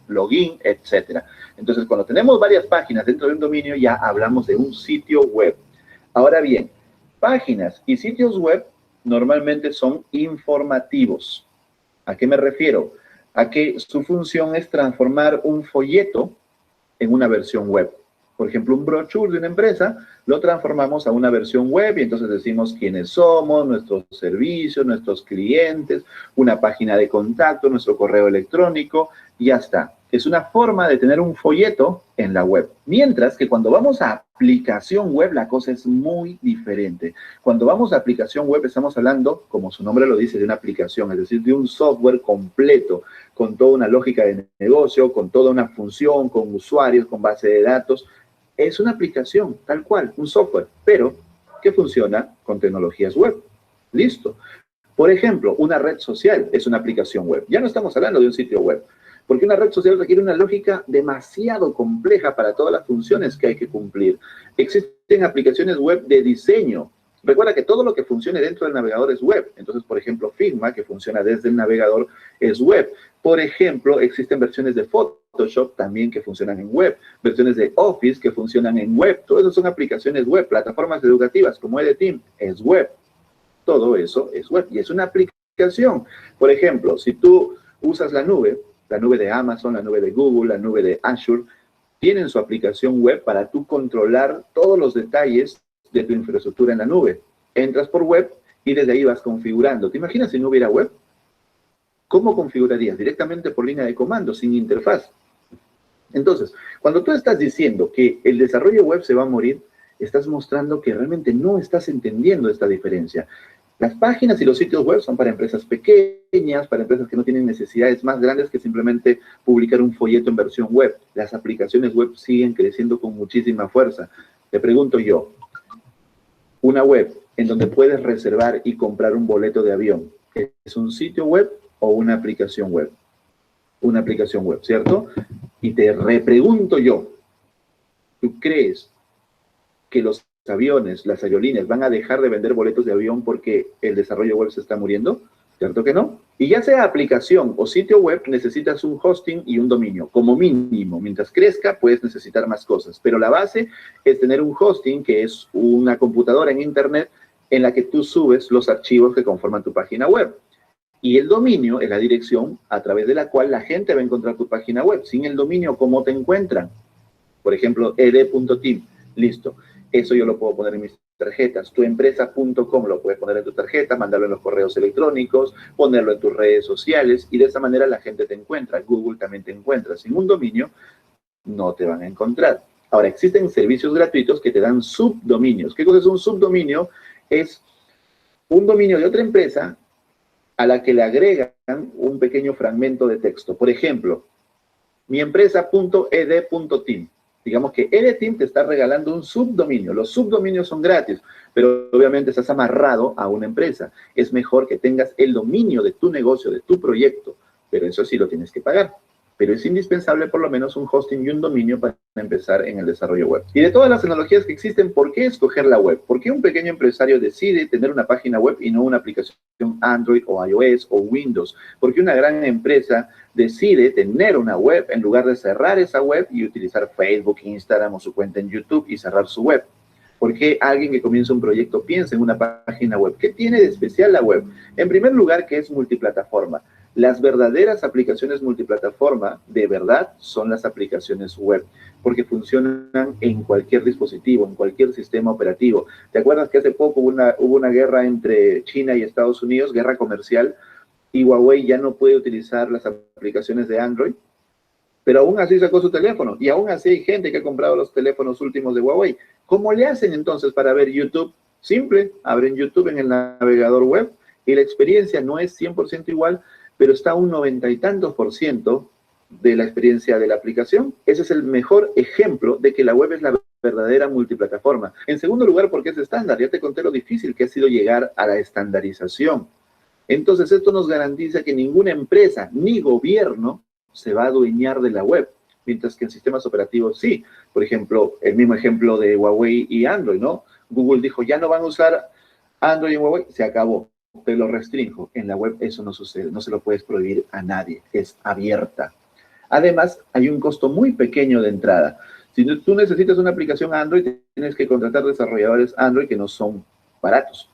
/login, etc. Entonces, cuando tenemos varias páginas dentro de un dominio, ya hablamos de un sitio web. Ahora bien, páginas y sitios web normalmente son informativos. ¿A qué me refiero? A que su función es transformar un folleto en una versión web. Por ejemplo, un brochure de una empresa lo transformamos a una versión web y entonces decimos quiénes somos, nuestros servicios, nuestros clientes, una página de contacto, nuestro correo electrónico, y ya está. Es una forma de tener un folleto en la web. Mientras que cuando vamos a aplicación web, la cosa es muy diferente. Cuando vamos a aplicación web, estamos hablando, como su nombre lo dice, de una aplicación, es decir, de un software completo, con toda una lógica de negocio, con toda una función, con usuarios, con base de datos. Es una aplicación, tal cual, un software, pero que funciona con tecnologías web. Listo. Por ejemplo, una red social es una aplicación web. Ya no estamos hablando de un sitio web, porque una red social requiere una lógica demasiado compleja para todas las funciones que hay que cumplir. Existen aplicaciones web de diseño, Recuerda que todo lo que funcione dentro del navegador es web. Entonces, por ejemplo, Figma, que funciona desde el navegador, es web. Por ejemplo, existen versiones de Photoshop también que funcionan en web, versiones de Office que funcionan en web. Todo eso son aplicaciones web, plataformas educativas como EdTeam, es web. Todo eso es web y es una aplicación. Por ejemplo, si tú usas la nube de Amazon, la nube de Google, la nube de Azure, tienen su aplicación web para tú controlar todos los detalles de tu infraestructura en la nube. Entras por web y desde ahí vas configurando. ¿Te imaginas si no hubiera web? ¿Cómo configurarías? Directamente por línea de comando, sin interfaz. Entonces, cuando tú estás diciendo que el desarrollo web se va a morir, estás mostrando que realmente no estás entendiendo esta diferencia. Las páginas y los sitios web son para empresas pequeñas, para empresas que no tienen necesidades más grandes que simplemente publicar un folleto en versión web. Las aplicaciones web siguen creciendo con muchísima fuerza. Te pregunto yo, una web en donde puedes reservar y comprar un boleto de avión, ¿es un sitio web o una aplicación web? Una aplicación web, ¿cierto? Y te repregunto yo, ¿tú crees que los aviones, las aerolíneas van a dejar de vender boletos de avión porque el desarrollo web se está muriendo? ¿Cierto que no? Y ya sea aplicación o sitio web, necesitas un hosting y un dominio, como mínimo. Mientras crezca, puedes necesitar más cosas. Pero la base es tener un hosting, que es una computadora en internet en la que tú subes los archivos que conforman tu página web. Y el dominio es la dirección a través de la cual la gente va a encontrar tu página web. Sin el dominio, ¿cómo te encuentran? Por ejemplo, ed.team. Listo. Eso yo lo puedo poner en mis tarjetas. Tuempresa.com lo puedes poner en tu tarjeta, mandarlo en los correos electrónicos, ponerlo en tus redes sociales y de esa manera la gente te encuentra. Google también te encuentra. Sin un dominio no te van a encontrar. Ahora, existen servicios gratuitos que te dan subdominios. ¿Qué cosa es un subdominio? Es un dominio de otra empresa a la que le agregan un pequeño fragmento de texto. Por ejemplo, miempresa.ed.team. Digamos que EdTeam te está regalando un subdominio. Los subdominios son gratis, pero obviamente estás amarrado a una empresa. Es mejor que tengas el dominio de tu negocio, de tu proyecto, pero eso sí lo tienes que pagar. Pero es indispensable por lo menos un hosting y un dominio para empezar en el desarrollo web. Y de todas las tecnologías que existen, ¿por qué escoger la web? ¿Por qué un pequeño empresario decide tener una página web y no una aplicación Android o iOS o Windows? ¿Por qué una gran empresa decide tener una web en lugar de cerrar esa web y utilizar Facebook, Instagram o su cuenta en YouTube y cerrar su web? ¿Por qué alguien que comienza un proyecto piensa en una página web? ¿Qué tiene de especial la web? En primer lugar, que es multiplataforma. Las verdaderas aplicaciones multiplataforma, de verdad, son las aplicaciones web, porque funcionan en cualquier dispositivo, en cualquier sistema operativo. ¿Te acuerdas que hace poco hubo una guerra entre China y Estados Unidos, guerra comercial, y Huawei ya no puede utilizar las aplicaciones de Android? Pero aún así sacó su teléfono, y aún así hay gente que ha comprado los teléfonos últimos de Huawei. ¿Cómo le hacen entonces para ver YouTube? Simple, abren YouTube en el navegador web, y la experiencia no es 100% igual, pero está un 90 y tantos % de la experiencia de la aplicación. Ese es el mejor ejemplo de que la web es la verdadera multiplataforma. En segundo lugar, porque es estándar. Ya te conté lo difícil que ha sido llegar a la estandarización. Entonces, esto nos garantiza que ninguna empresa ni gobierno se va a adueñar de la web, mientras que en sistemas operativos sí. Por ejemplo, el mismo ejemplo de Huawei y Android, ¿no? Google dijo, ya no van a usar Android y Huawei, se acabó. Te lo restringo. En la web eso no sucede, no se lo puedes prohibir a nadie, es abierta. Además, hay un costo muy pequeño de entrada. Si tú necesitas una aplicación Android, tienes que contratar desarrolladores Android que no son baratos.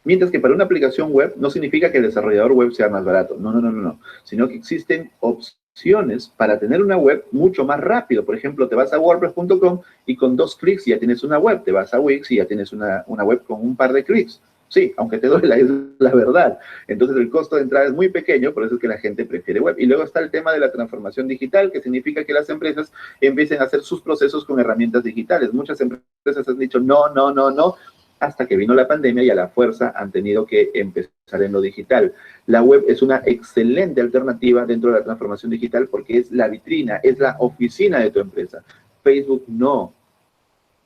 Mientras que para una aplicación web no significa que el desarrollador web sea más barato, no, sino que existen opciones para tener una web mucho más rápido. Por ejemplo, te vas a wordpress.com y con 2 clics ya tienes una web, te vas a Wix y ya tienes una web con un par de clics. Sí, aunque te duela, es la verdad. Entonces el costo de entrada es muy pequeño, por eso es que la gente prefiere web. Y luego está el tema de la transformación digital, que significa que las empresas empiecen a hacer sus procesos con herramientas digitales. Muchas empresas han dicho no, hasta que vino la pandemia y a la fuerza han tenido que empezar en lo digital. La web es una excelente alternativa dentro de la transformación digital porque es la vitrina, es la oficina de tu empresa. Facebook no.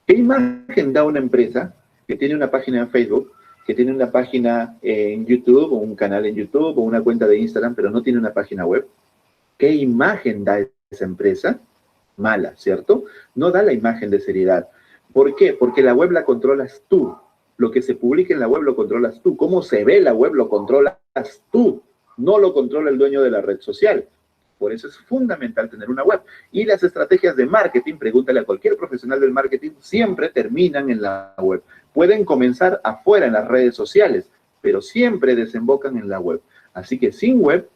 ¿Qué imagen da una empresa que tiene una página en Facebook, que tiene una página en YouTube, o un canal en YouTube, o una cuenta de Instagram, pero no tiene una página web? ¿Qué imagen da esa empresa? Mala, ¿cierto? No da la imagen de seriedad. ¿Por qué? Porque la web la controlas tú. Lo que se publica en la web lo controlas tú. Cómo se ve la web lo controlas tú. No lo controla el dueño de la red social. Por eso es fundamental tener una web. Y las estrategias de marketing, pregúntale a cualquier profesional del marketing, siempre terminan en la web. Pueden comenzar afuera en las redes sociales, pero siempre desembocan en la web. Así que sin web,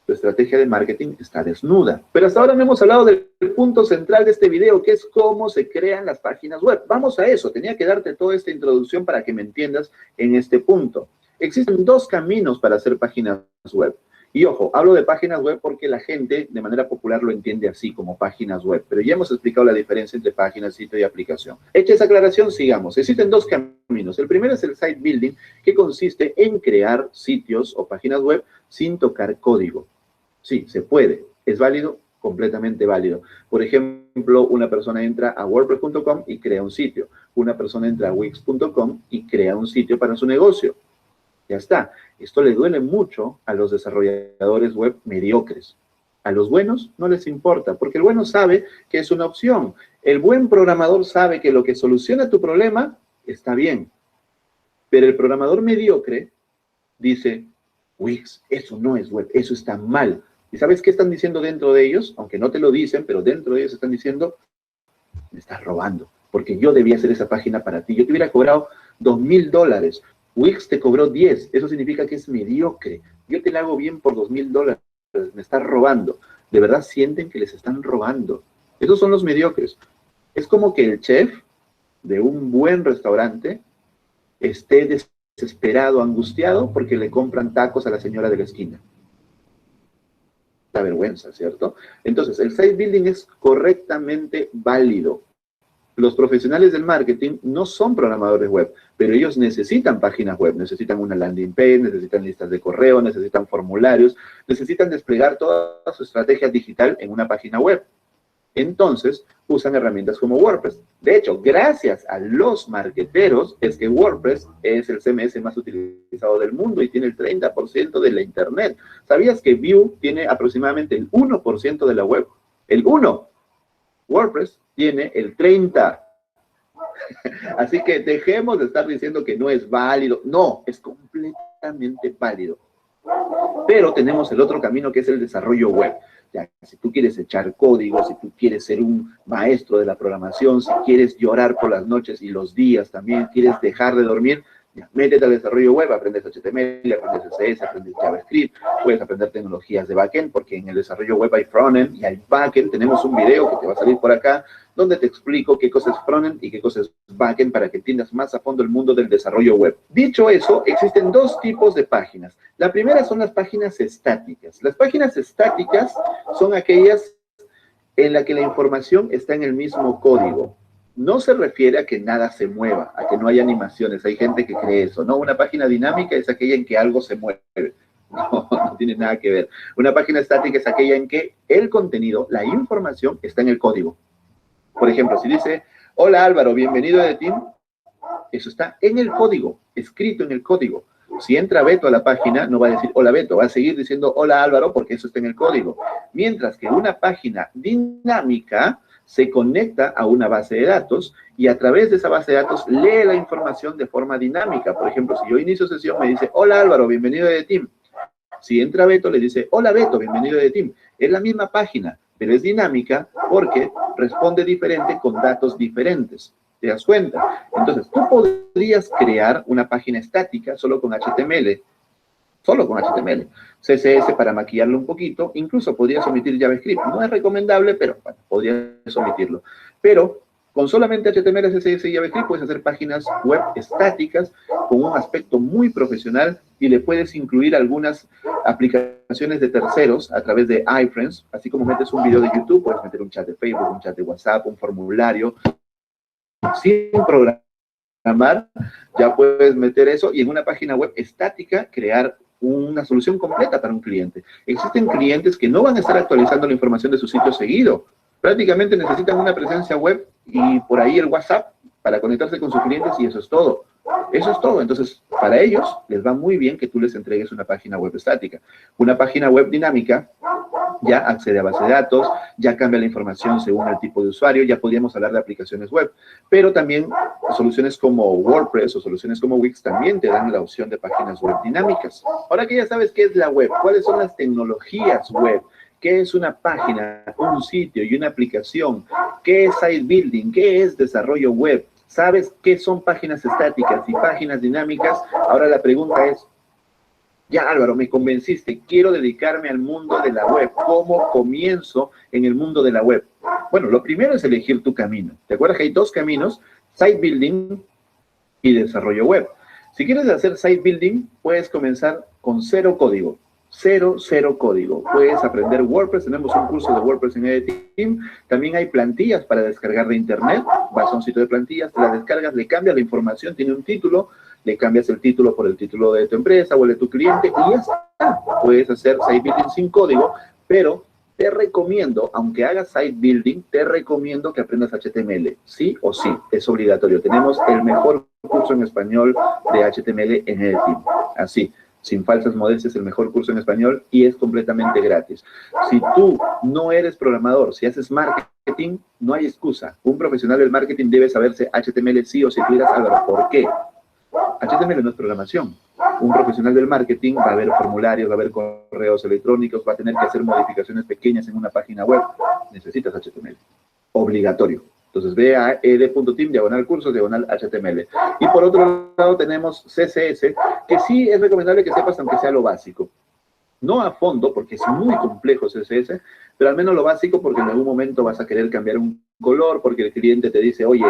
tu estrategia de marketing está desnuda. Pero hasta ahora no hemos hablado del punto central de este video, que es cómo se crean las páginas web. Vamos a eso. Tenía que darte toda esta introducción para que me entiendas en este punto. Existen dos caminos para hacer páginas web. Y ojo, hablo de páginas web porque la gente de manera popular lo entiende así, como páginas web. Pero ya hemos explicado la diferencia entre página, sitio y aplicación. Hecha esa aclaración, sigamos. Existen dos caminos. El primero es el site building, que consiste en crear sitios o páginas web sin tocar código. Sí, se puede. ¿Es válido? Completamente válido. Por ejemplo, una persona entra a wordpress.com y crea un sitio. Una persona entra a wix.com y crea un sitio para su negocio. Ya está. Esto le duele mucho a los desarrolladores web mediocres. A los buenos no les importa, porque el bueno sabe que es una opción. El buen programador sabe que lo que soluciona tu problema está bien. Pero el programador mediocre dice, Wix, eso no es web, eso está mal. ¿Y sabes qué están diciendo dentro de ellos? Aunque no te lo dicen, pero dentro de ellos están diciendo, me estás robando, porque yo debía hacer esa página para ti. Yo te hubiera cobrado $2,000. Wix te cobró 10, eso significa que es mediocre. Yo te la hago bien por $2,000, me estás robando. De verdad sienten que les están robando. Esos son los mediocres. Es como que el chef de un buen restaurante esté desesperado, angustiado, porque le compran tacos a la señora de la esquina. La vergüenza, ¿cierto? Entonces, el site building es correctamente válido. Los profesionales del marketing no son programadores web, pero ellos necesitan páginas web, necesitan una landing page, necesitan listas de correo, necesitan formularios, necesitan desplegar toda su estrategia digital en una página web. Entonces, usan herramientas como WordPress. De hecho, gracias a los marketeros, es que WordPress es el CMS más utilizado del mundo y tiene el 30% de la internet. ¿Sabías que Vue tiene aproximadamente el 1% de la web? El 1%. WordPress tiene el 30%. Así que dejemos de estar diciendo que no es válido. No, es completamente válido. Pero tenemos el otro camino, que es el desarrollo web. Ya, si tú quieres echar código, si tú quieres ser un maestro de la programación, si quieres llorar por las noches y los días también, quieres dejar de dormir, ya, métete al desarrollo web, aprendes HTML, aprendes CSS, aprendes JavaScript, puedes aprender tecnologías de backend, porque en el desarrollo web hay frontend y hay backend. Tenemos un video que te va a salir por acá, donde te explico qué cosa es frontend y qué cosa es backend, para que entiendas más a fondo el mundo del desarrollo web. Dicho eso, existen dos tipos de páginas. La primera son las páginas estáticas. Las páginas estáticas son aquellas en las que la información está en el mismo código. No se refiere a que nada se mueva, a que no haya animaciones. Hay gente que cree eso, ¿no? Una página dinámica es aquella en que algo se mueve. No, no tiene nada que ver. Una página estática es aquella en que el contenido, la información, está en el código. Por ejemplo, si dice, hola Álvaro, bienvenido a The Team, eso está en el código, escrito en el código. Si entra Beto a la página, no va a decir hola Beto, va a seguir diciendo hola Álvaro, porque eso está en el código. Mientras que una página dinámica se conecta a una base de datos y a través de esa base de datos lee la información de forma dinámica. Por ejemplo, si yo inicio sesión, me dice hola Álvaro, bienvenido a The Team. Si entra Beto, le dice hola Beto, bienvenido a The Team. Es la misma página, pero es dinámica porque responde diferente con datos diferentes. ¿Te das cuenta? Entonces, tú podrías crear una página estática solo con HTML. Solo con HTML. CSS para maquillarlo un poquito. Incluso podrías omitir JavaScript. No es recomendable, pero bueno, podrías omitirlo. Pero con solamente HTML, CSS y JavaScript puedes hacer páginas web estáticas con un aspecto muy profesional y le puedes incluir algunas aplicaciones de terceros a través de iFriends. Así como metes un video de YouTube, puedes meter un chat de Facebook, un chat de WhatsApp, un formulario. Sin programar, ya puedes meter eso y en una página web estática crear una solución completa para un cliente. Existen clientes que no van a estar actualizando la información de su sitio seguido. Prácticamente necesitan una presencia web y por ahí el WhatsApp para conectarse con sus clientes y eso es todo. Eso es todo. Entonces, para ellos les va muy bien que tú les entregues una página web estática. Una página web dinámica ya accede a base de datos, ya cambia la información según el tipo de usuario, ya podríamos hablar de aplicaciones web, pero también soluciones como WordPress o soluciones como Wix también te dan la opción de páginas web dinámicas. Ahora que ya sabes qué es la web, cuáles son las tecnologías web, qué es una página, un sitio y una aplicación, qué es site building, qué es desarrollo web, sabes qué son páginas estáticas y páginas dinámicas, ahora la pregunta es, ya Álvaro, me convenciste, quiero dedicarme al mundo de la web. ¿Cómo comienzo en el mundo de la web? Bueno, lo primero es elegir tu camino. ¿Te acuerdas que hay dos caminos? Site building y desarrollo web. Si quieres hacer site building, puedes comenzar con cero código. Cero código. Puedes aprender WordPress, tenemos un curso de WordPress en EDTeam. También hay plantillas para descargar de internet. Vas a un sitio de plantillas, te la descargas, le cambias la información, tiene un título, le cambias el título por el título de tu empresa o el de tu cliente y ya está. Puedes hacer site building sin código, pero te recomiendo, aunque hagas site building, te recomiendo que aprendas HTML. Sí o sí, es obligatorio. Tenemos el mejor curso en español de HTML en EDTeam. Así, sin falsas modestias, el mejor curso en español y es completamente gratis. Si tú no eres programador, si haces marketing, no hay excusa. Un profesional del marketing debe saberse HTML sí o sí. Tú dirás, Álvaro, ¿por qué? HTML no es programación. Un profesional del marketing va a ver formularios, va a ver correos electrónicos, va a tener que hacer modificaciones pequeñas en una página web. Necesitas HTML. Obligatorio. Entonces ve a ed.team/cursos /HTML. Y por otro lado tenemos CSS, que sí es recomendable que sepas aunque sea lo básico. No a fondo, porque es muy complejo CSS, pero al menos lo básico porque en algún momento vas a querer cambiar un color, porque el cliente te dice, oye,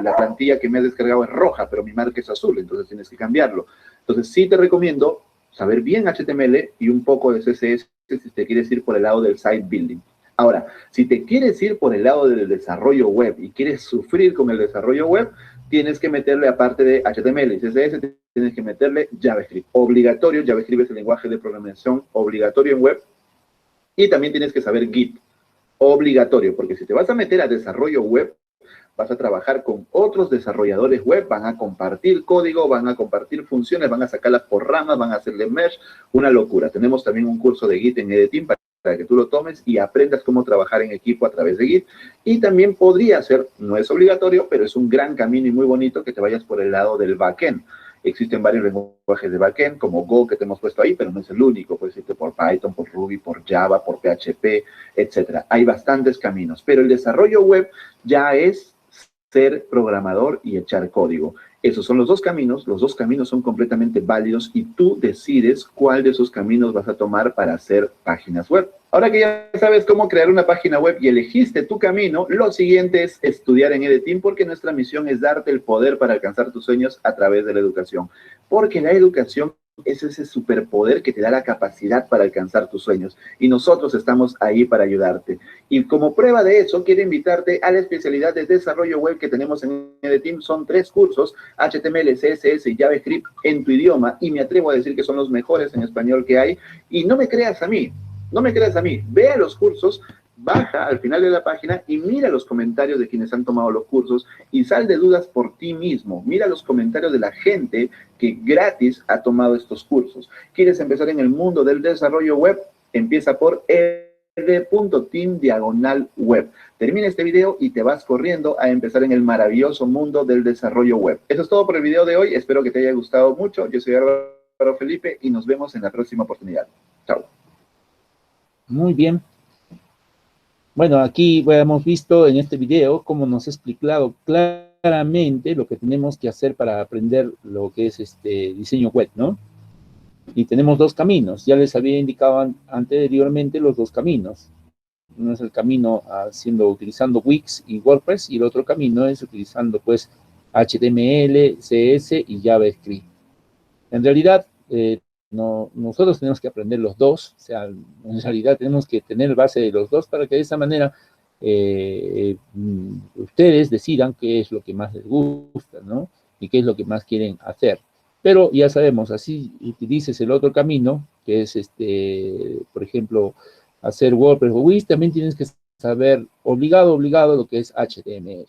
la plantilla que me has descargado es roja, pero mi marca es azul, entonces tienes que cambiarlo. Entonces sí te recomiendo saber bien HTML y un poco de CSS si te quieres ir por el lado del site building. Ahora, si te quieres ir por el lado del desarrollo web y quieres sufrir con el desarrollo web, tienes que meterle, aparte de HTML y CSS, tienes que meterle JavaScript. Obligatorio, JavaScript es el lenguaje de programación obligatorio en web. Y también tienes que saber Git. Obligatorio, porque si te vas a meter a desarrollo web, vas a trabajar con otros desarrolladores web, van a compartir código, van a compartir funciones, van a sacarlas por ramas, van a hacerle mesh, una locura. Tenemos también un curso de Git en EDTeam para que tú lo tomes y aprendas cómo trabajar en equipo a través de Git. Y también podría ser, no es obligatorio, pero es un gran camino y muy bonito que te vayas por el lado del backend. Existen varios lenguajes de backend, como Go, que te hemos puesto ahí, pero no es el único. Puedes irte por Python, por Ruby, por Java, por PHP, etc. Hay bastantes caminos, pero el desarrollo web ya es ser programador y echar código. Esos son los dos caminos son completamente válidos y tú decides cuál de esos caminos vas a tomar para hacer páginas web. Ahora que ya sabes cómo crear una página web y elegiste tu camino, lo siguiente es estudiar en EDTeam, porque nuestra misión es darte el poder para alcanzar tus sueños a través de la educación. Porque la educación es ese superpoder que te da la capacidad para alcanzar tus sueños. Y nosotros estamos ahí para ayudarte. Y como prueba de eso, quiero invitarte a la especialidad de desarrollo web que tenemos en EDTeam. Son 3 cursos, HTML, CSS y JavaScript en tu idioma. Y me atrevo a decir que son los mejores en español que hay. Y no me creas a mí. No me creas a mí. Ve a los cursos, baja al final de la página y mira los comentarios de quienes han tomado los cursos y sal de dudas por ti mismo. Mira los comentarios de la gente que gratis ha tomado estos cursos. ¿Quieres empezar en el mundo del desarrollo web? Empieza por ed.team/web. Termina este video y te vas corriendo a empezar en el maravilloso mundo del desarrollo web. Eso es todo por el video de hoy. Espero que te haya gustado mucho. Yo soy Álvaro Felipe y nos vemos en la próxima oportunidad. Chao. Muy bien. Bueno, aquí hemos visto en este video cómo nos ha explicado claramente lo que tenemos que hacer para aprender lo que es diseño web, ¿no? Y tenemos 2 caminos. Ya les había indicado anteriormente los 2 caminos. Uno es el camino utilizando Wix y WordPress, y el otro camino es utilizando, pues, HTML, CS y JavaScript. En realidad, nosotros tenemos que aprender los 2, o sea, en realidad tenemos que tener base de los 2 para que de esa manera ustedes decidan qué es lo que más les gusta, ¿no? Y qué es lo que más quieren hacer. Pero ya sabemos, así utilices el otro camino, que es, por ejemplo, hacer WordPress o Wix, también tienes que saber obligado lo que es HTML,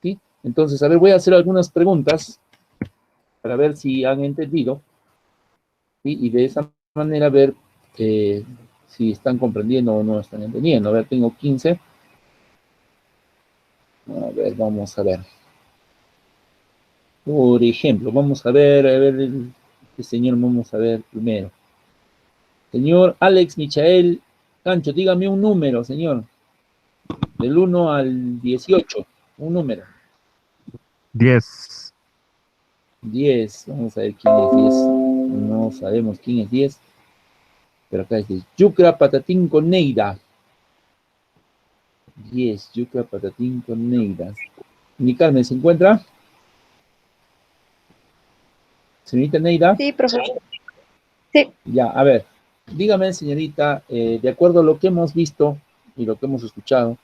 ¿sí? Entonces, a ver, voy a hacer algunas preguntas para ver si han entendido. Y de esa manera ver si están comprendiendo o no están entendiendo. A ver, tengo 15. A ver, vamos a ver. Por ejemplo, vamos a ver, este señor, vamos a ver primero. Señor Alex Michael Cancho, dígame un número, señor. Del 1 al 18, un número. 10. 10, vamos a ver quién es 10. No sabemos quién es 10. Pero acá dice Yucra Patatín con Neida. 10, Yucra Patatín con Neida. Mi Carmen, ¿se encuentra? Señorita Neida. Sí, profesor. Sí. Ya, a ver, dígame, señorita, de acuerdo a lo que hemos visto y lo que hemos escuchado,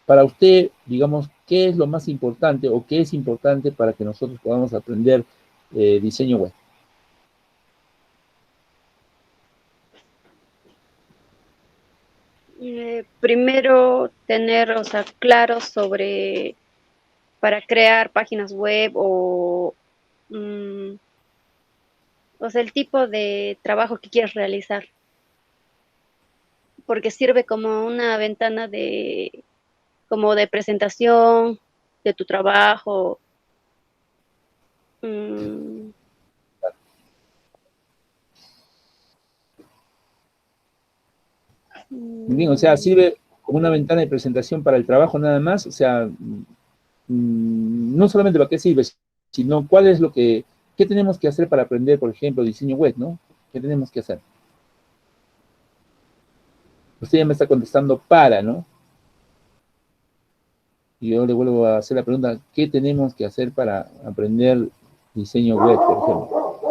para usted, digamos, ¿qué es lo más importante o qué es importante para que nosotros podamos aprender diseño web? Primero tener, o sea, claro sobre para crear páginas web o sea, el tipo de trabajo que quieres realizar, porque sirve como una ventana como de presentación de tu trabajo. Bien, o sea, sirve como una ventana de presentación para el trabajo nada más, o sea, no solamente para qué sirve, sino cuál es qué tenemos que hacer para aprender, por ejemplo, diseño web, ¿no? ¿Qué tenemos que hacer? Usted ya me está contestando para, ¿no? Y yo le vuelvo a hacer la pregunta, ¿qué tenemos que hacer para aprender diseño web, por ejemplo?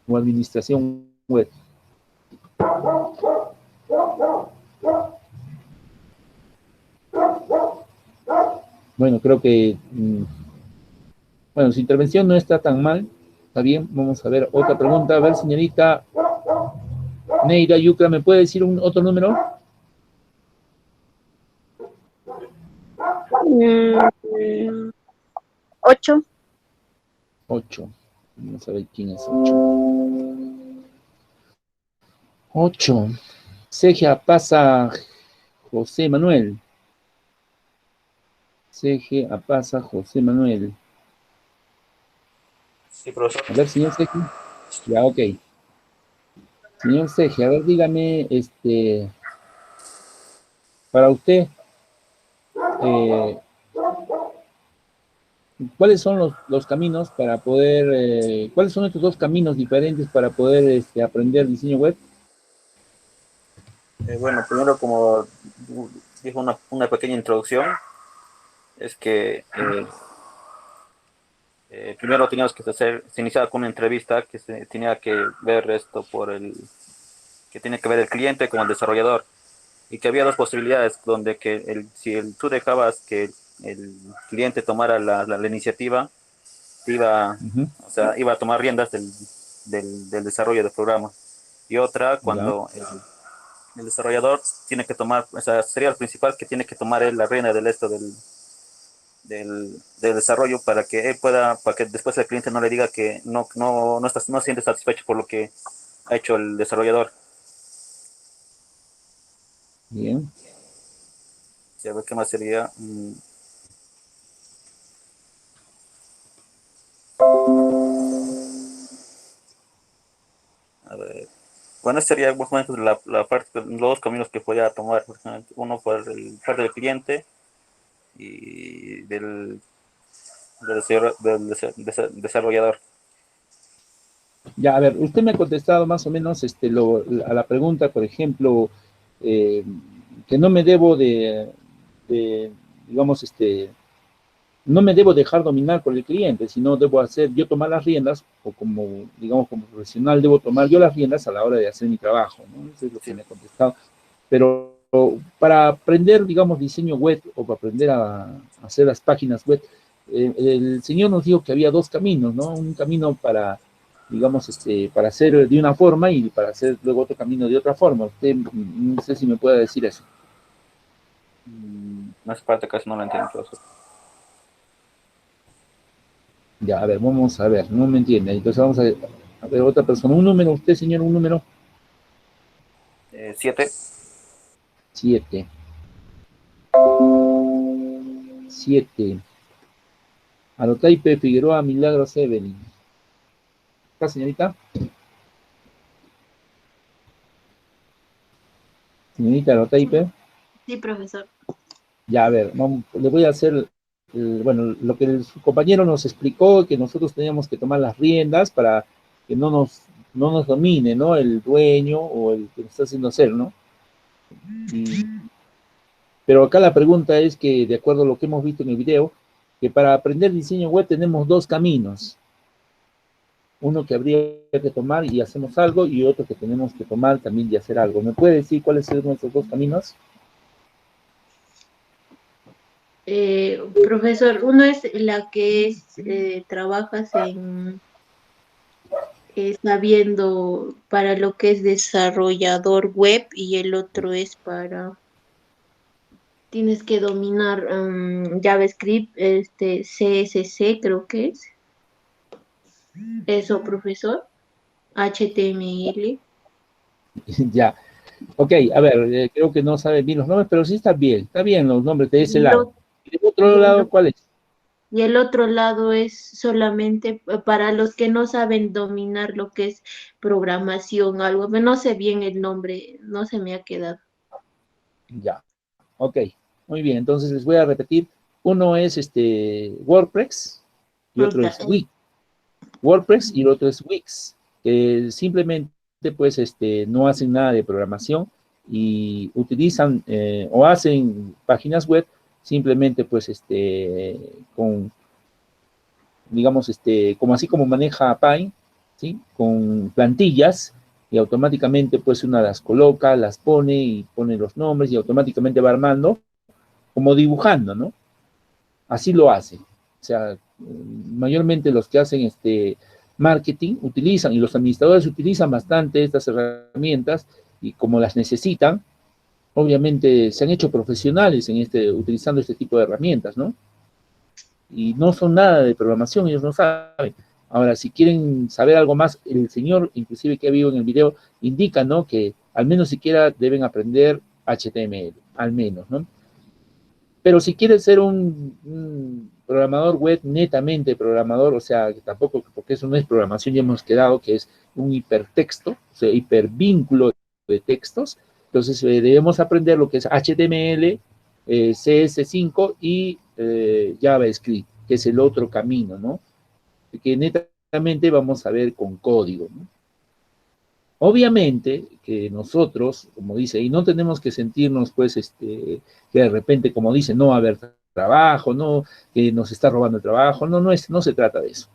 O administración web. Bueno, creo que, bueno, su intervención no está tan mal, está bien, vamos a ver otra pregunta. A ver, señorita Neida Yucra, ¿me puede decir otro número? 8. 8. Vamos a ver quién es 8. 8. Ceja pasa José Manuel. Ceja pasa José Manuel. Sí, profesor. A ver, señor Ceja. Ya, ok. Señor Ceja, a ver, dígame, para usted, ¿cuáles son los caminos para poder, cuáles son estos dos caminos diferentes para poder aprender diseño web? Bueno, primero, como dijo una pequeña introducción, es que primero teníamos que se iniciaba con una entrevista que se tenía que ver esto que tiene que ver el cliente con el desarrollador, y que había dos posibilidades donde tú dejabas que el cliente tomara la iniciativa, o sea, iba a tomar riendas del desarrollo del programa, y otra cuando el desarrollador tiene que tomar, o sea, sería el principal que tiene que tomar la rienda del desarrollo para que él para que después el cliente no le diga que no se siente satisfecho por lo que ha hecho el desarrollador. Bien. A ver qué más sería. A ver. Bueno, esta sería más o menos los dos caminos que podía tomar. Uno por el parte del cliente y del desarrollador. Ya, a ver, usted me ha contestado más o menos a la pregunta, por ejemplo, que no me debo digamos, no me debo dejar dominar por el cliente, sino debo yo tomar las riendas, o digamos, como profesional, debo tomar yo las riendas a la hora de hacer mi trabajo, ¿no? Eso es lo que me ha contestado. Pero para aprender, digamos, diseño web, o para aprender a hacer las páginas web, el señor nos dijo que había dos caminos, ¿no? Un camino para, digamos, para hacer de una forma y para hacer luego otro camino de otra forma. Usted, no sé si me puede decir eso. No hace parte, casi no lo entiendo, profesor. Ya, a ver, vamos a ver, no me entiende. Entonces vamos A ver, otra persona. Un número, usted, señor, un número. 7. 7. 7. Arotaipe Figueroa Milagros Evelyn. ¿Está, señorita? Señorita Arotaipe. Sí, profesor. Ya, a ver, le voy a hacer, bueno, lo que su compañero nos explicó, que nosotros teníamos que tomar las riendas para que no nos domine, ¿no? El dueño o el que nos está haciendo hacer, ¿no? Pero acá la pregunta es que, de acuerdo a lo que hemos visto en el video, que para aprender diseño web tenemos dos caminos. Uno que habría que tomar y hacemos algo, y otro que tenemos que tomar también y hacer algo. ¿Me puede decir cuáles son nuestros dos caminos? Profesor, uno es la que es, trabajas sabiendo para lo que es desarrollador web y el otro es para, tienes que dominar JavaScript, CSS creo que es. Eso, profesor. HTML. Ya. Ok, a ver, creo que no saben bien los nombres, pero sí está bien los nombres de ese lado. ¿Y del otro lado cuál es? Y el otro lado es solamente para los que no saben dominar lo que es programación, algo, pero no sé bien el nombre, no se me ha quedado. Ya, ok, muy bien, entonces les voy a repetir. Uno es WordPress y otro es Wix. WordPress y el otro es Wix, que simplemente pues no hacen nada de programación y utilizan o hacen páginas web simplemente pues con, digamos, como así como maneja Paint, ¿sí? Con plantillas y automáticamente pues una las coloca, las pone y pone los nombres y automáticamente va armando, como dibujando, ¿no? Así lo hace. O sea, mayormente los que hacen marketing utilizan, y los administradores utilizan bastante estas herramientas, y como las necesitan, obviamente se han hecho profesionales en utilizando este tipo de herramientas, ¿no? Y no son nada de programación, ellos no saben. Ahora, si quieren saber algo más, el señor, inclusive que ha visto en el video, indica, ¿no? Que al menos siquiera deben aprender HTML, al menos, ¿no? Pero si quieres ser un programador web, netamente programador, o sea, que tampoco, porque eso no es programación, ya hemos quedado que es un hipertexto, o sea, hipervínculo de textos, entonces debemos aprender lo que es HTML, CS5 y JavaScript, que es el otro camino, ¿no? Que netamente vamos a ver con código, ¿no? Obviamente que nosotros, como dice, y no tenemos que sentirnos, pues, que de repente, como dice, no va a haber trabajo, no, que nos está robando el trabajo, no se trata de eso.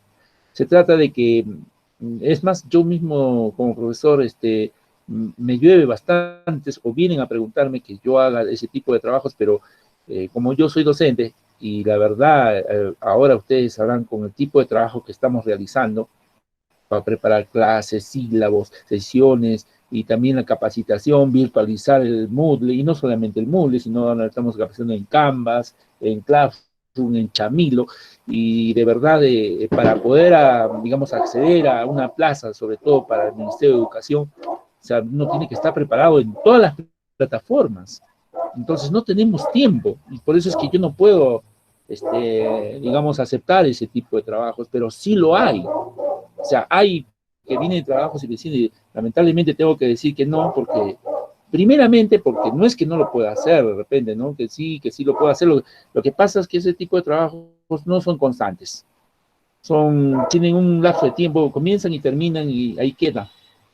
Se trata de que, es más, yo mismo como profesor, me llueve bastantes, o vienen a preguntarme que yo haga ese tipo de trabajos, pero como yo soy docente, y la verdad, ahora ustedes sabrán con el tipo de trabajo que estamos realizando, para preparar clases, sílabos, sesiones y también la capacitación, virtualizar el Moodle, y no solamente el Moodle, sino ahora estamos capacitando en Canvas, en Classroom, en Chamilo, y de verdad para poder, digamos, acceder a una plaza, sobre todo para el Ministerio de Educación, o sea, uno tiene que estar preparado en todas las plataformas. Entonces no tenemos tiempo, y por eso es que yo no puedo, digamos, aceptar ese tipo de trabajos, pero sí lo hay. O sea, hay que vienen de trabajos y vecinos y lamentablemente tengo que decir que no, porque primeramente porque no es que no lo pueda hacer de repente, ¿no? Que sí lo puedo hacer. Lo que pasa es que ese tipo de trabajos no son constantes. Tienen un lapso de tiempo, comienzan y terminan y ahí queda.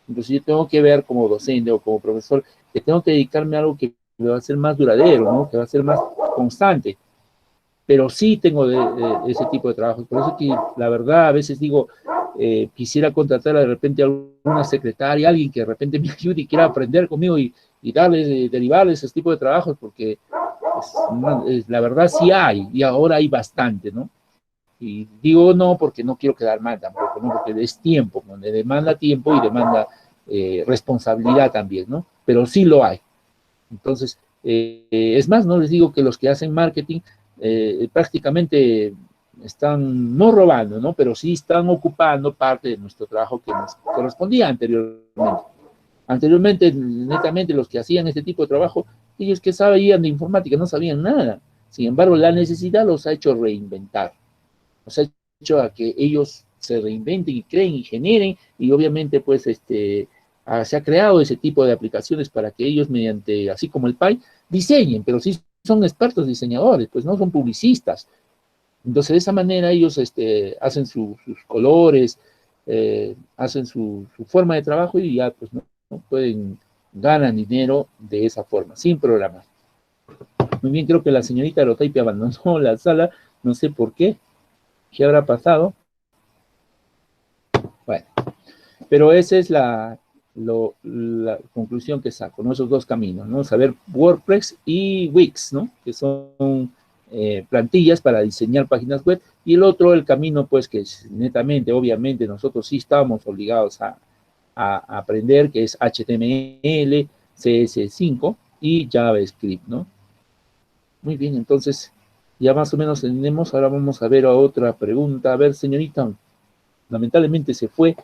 Entonces yo tengo que ver como docente o como profesor que tengo que dedicarme a algo que va a ser más duradero, ¿no? Que va a ser más constante. Pero sí tengo ese tipo de trabajos. Por eso que la verdad a veces digo, quisiera contratar de repente a alguna secretaria, alguien que de repente me ayude y quiera aprender conmigo y darles, derivarles ese tipo de trabajos, porque la verdad sí hay, y ahora hay bastante, ¿no? Y digo no porque no quiero quedar mal tampoco, ¿no? Porque es tiempo, donde demanda tiempo y demanda responsabilidad también, ¿no? Pero sí lo hay. Entonces, es más, no les digo que los que hacen marketing prácticamente están no robando, ¿no? Pero sí están ocupando parte de nuestro trabajo que nos correspondía anteriormente. Anteriormente, netamente, los que hacían este tipo de trabajo, ellos que sabían de informática no sabían nada. Sin embargo, la necesidad los ha hecho reinventar. Los ha hecho a que ellos se reinventen y creen y generen, y obviamente, pues, se ha creado ese tipo de aplicaciones para que ellos, mediante, así como el PAI, diseñen, pero sí son expertos diseñadores, pues no son publicistas. Entonces, de esa manera ellos hacen sus colores, hacen su forma de trabajo y ya, pues, ¿no? Pueden, ganan dinero de esa forma, sin programar. Muy bien, creo que la señorita Rotaipi abandonó la sala, no sé por qué, qué habrá pasado. Bueno, pero esa es la conclusión que saco, ¿no? Esos dos caminos, ¿no? Saber WordPress y Wix, ¿no? Que son plantillas para diseñar páginas web, y el otro, el camino, pues, que es netamente, obviamente, nosotros sí estamos obligados a aprender, que es HTML, CS5 y JavaScript, ¿no? Muy bien, entonces, ya más o menos tenemos, ahora vamos a ver a otra pregunta. A ver, señorita, lamentablemente se fue,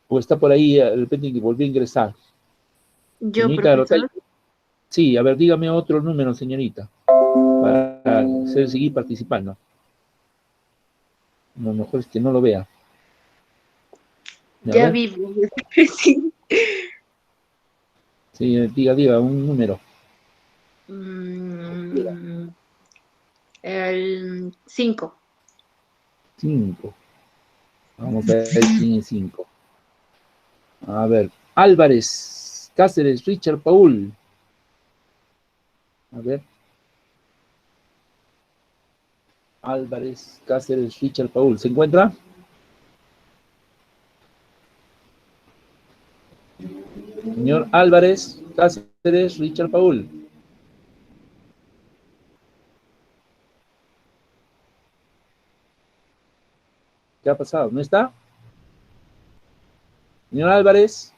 o está por ahí, de repente que volvió a ingresar. Yo, Señorita profesor. Rotay, sí, a ver, dígame otro número, señorita, para seguir participando. Lo mejor es que no lo vea. Ya vi. Sí. Sí, diga, un número. El 5. 5. Vamos a ver quién es 5. A ver, Álvarez, Cáceres, Richard, Paul. A ver. Álvarez, Cáceres, Richard, Paul. ¿Se encuentra? Señor Álvarez, Cáceres, Richard, Paul. ¿Qué ha pasado? ¿No está? Señor Álvarez.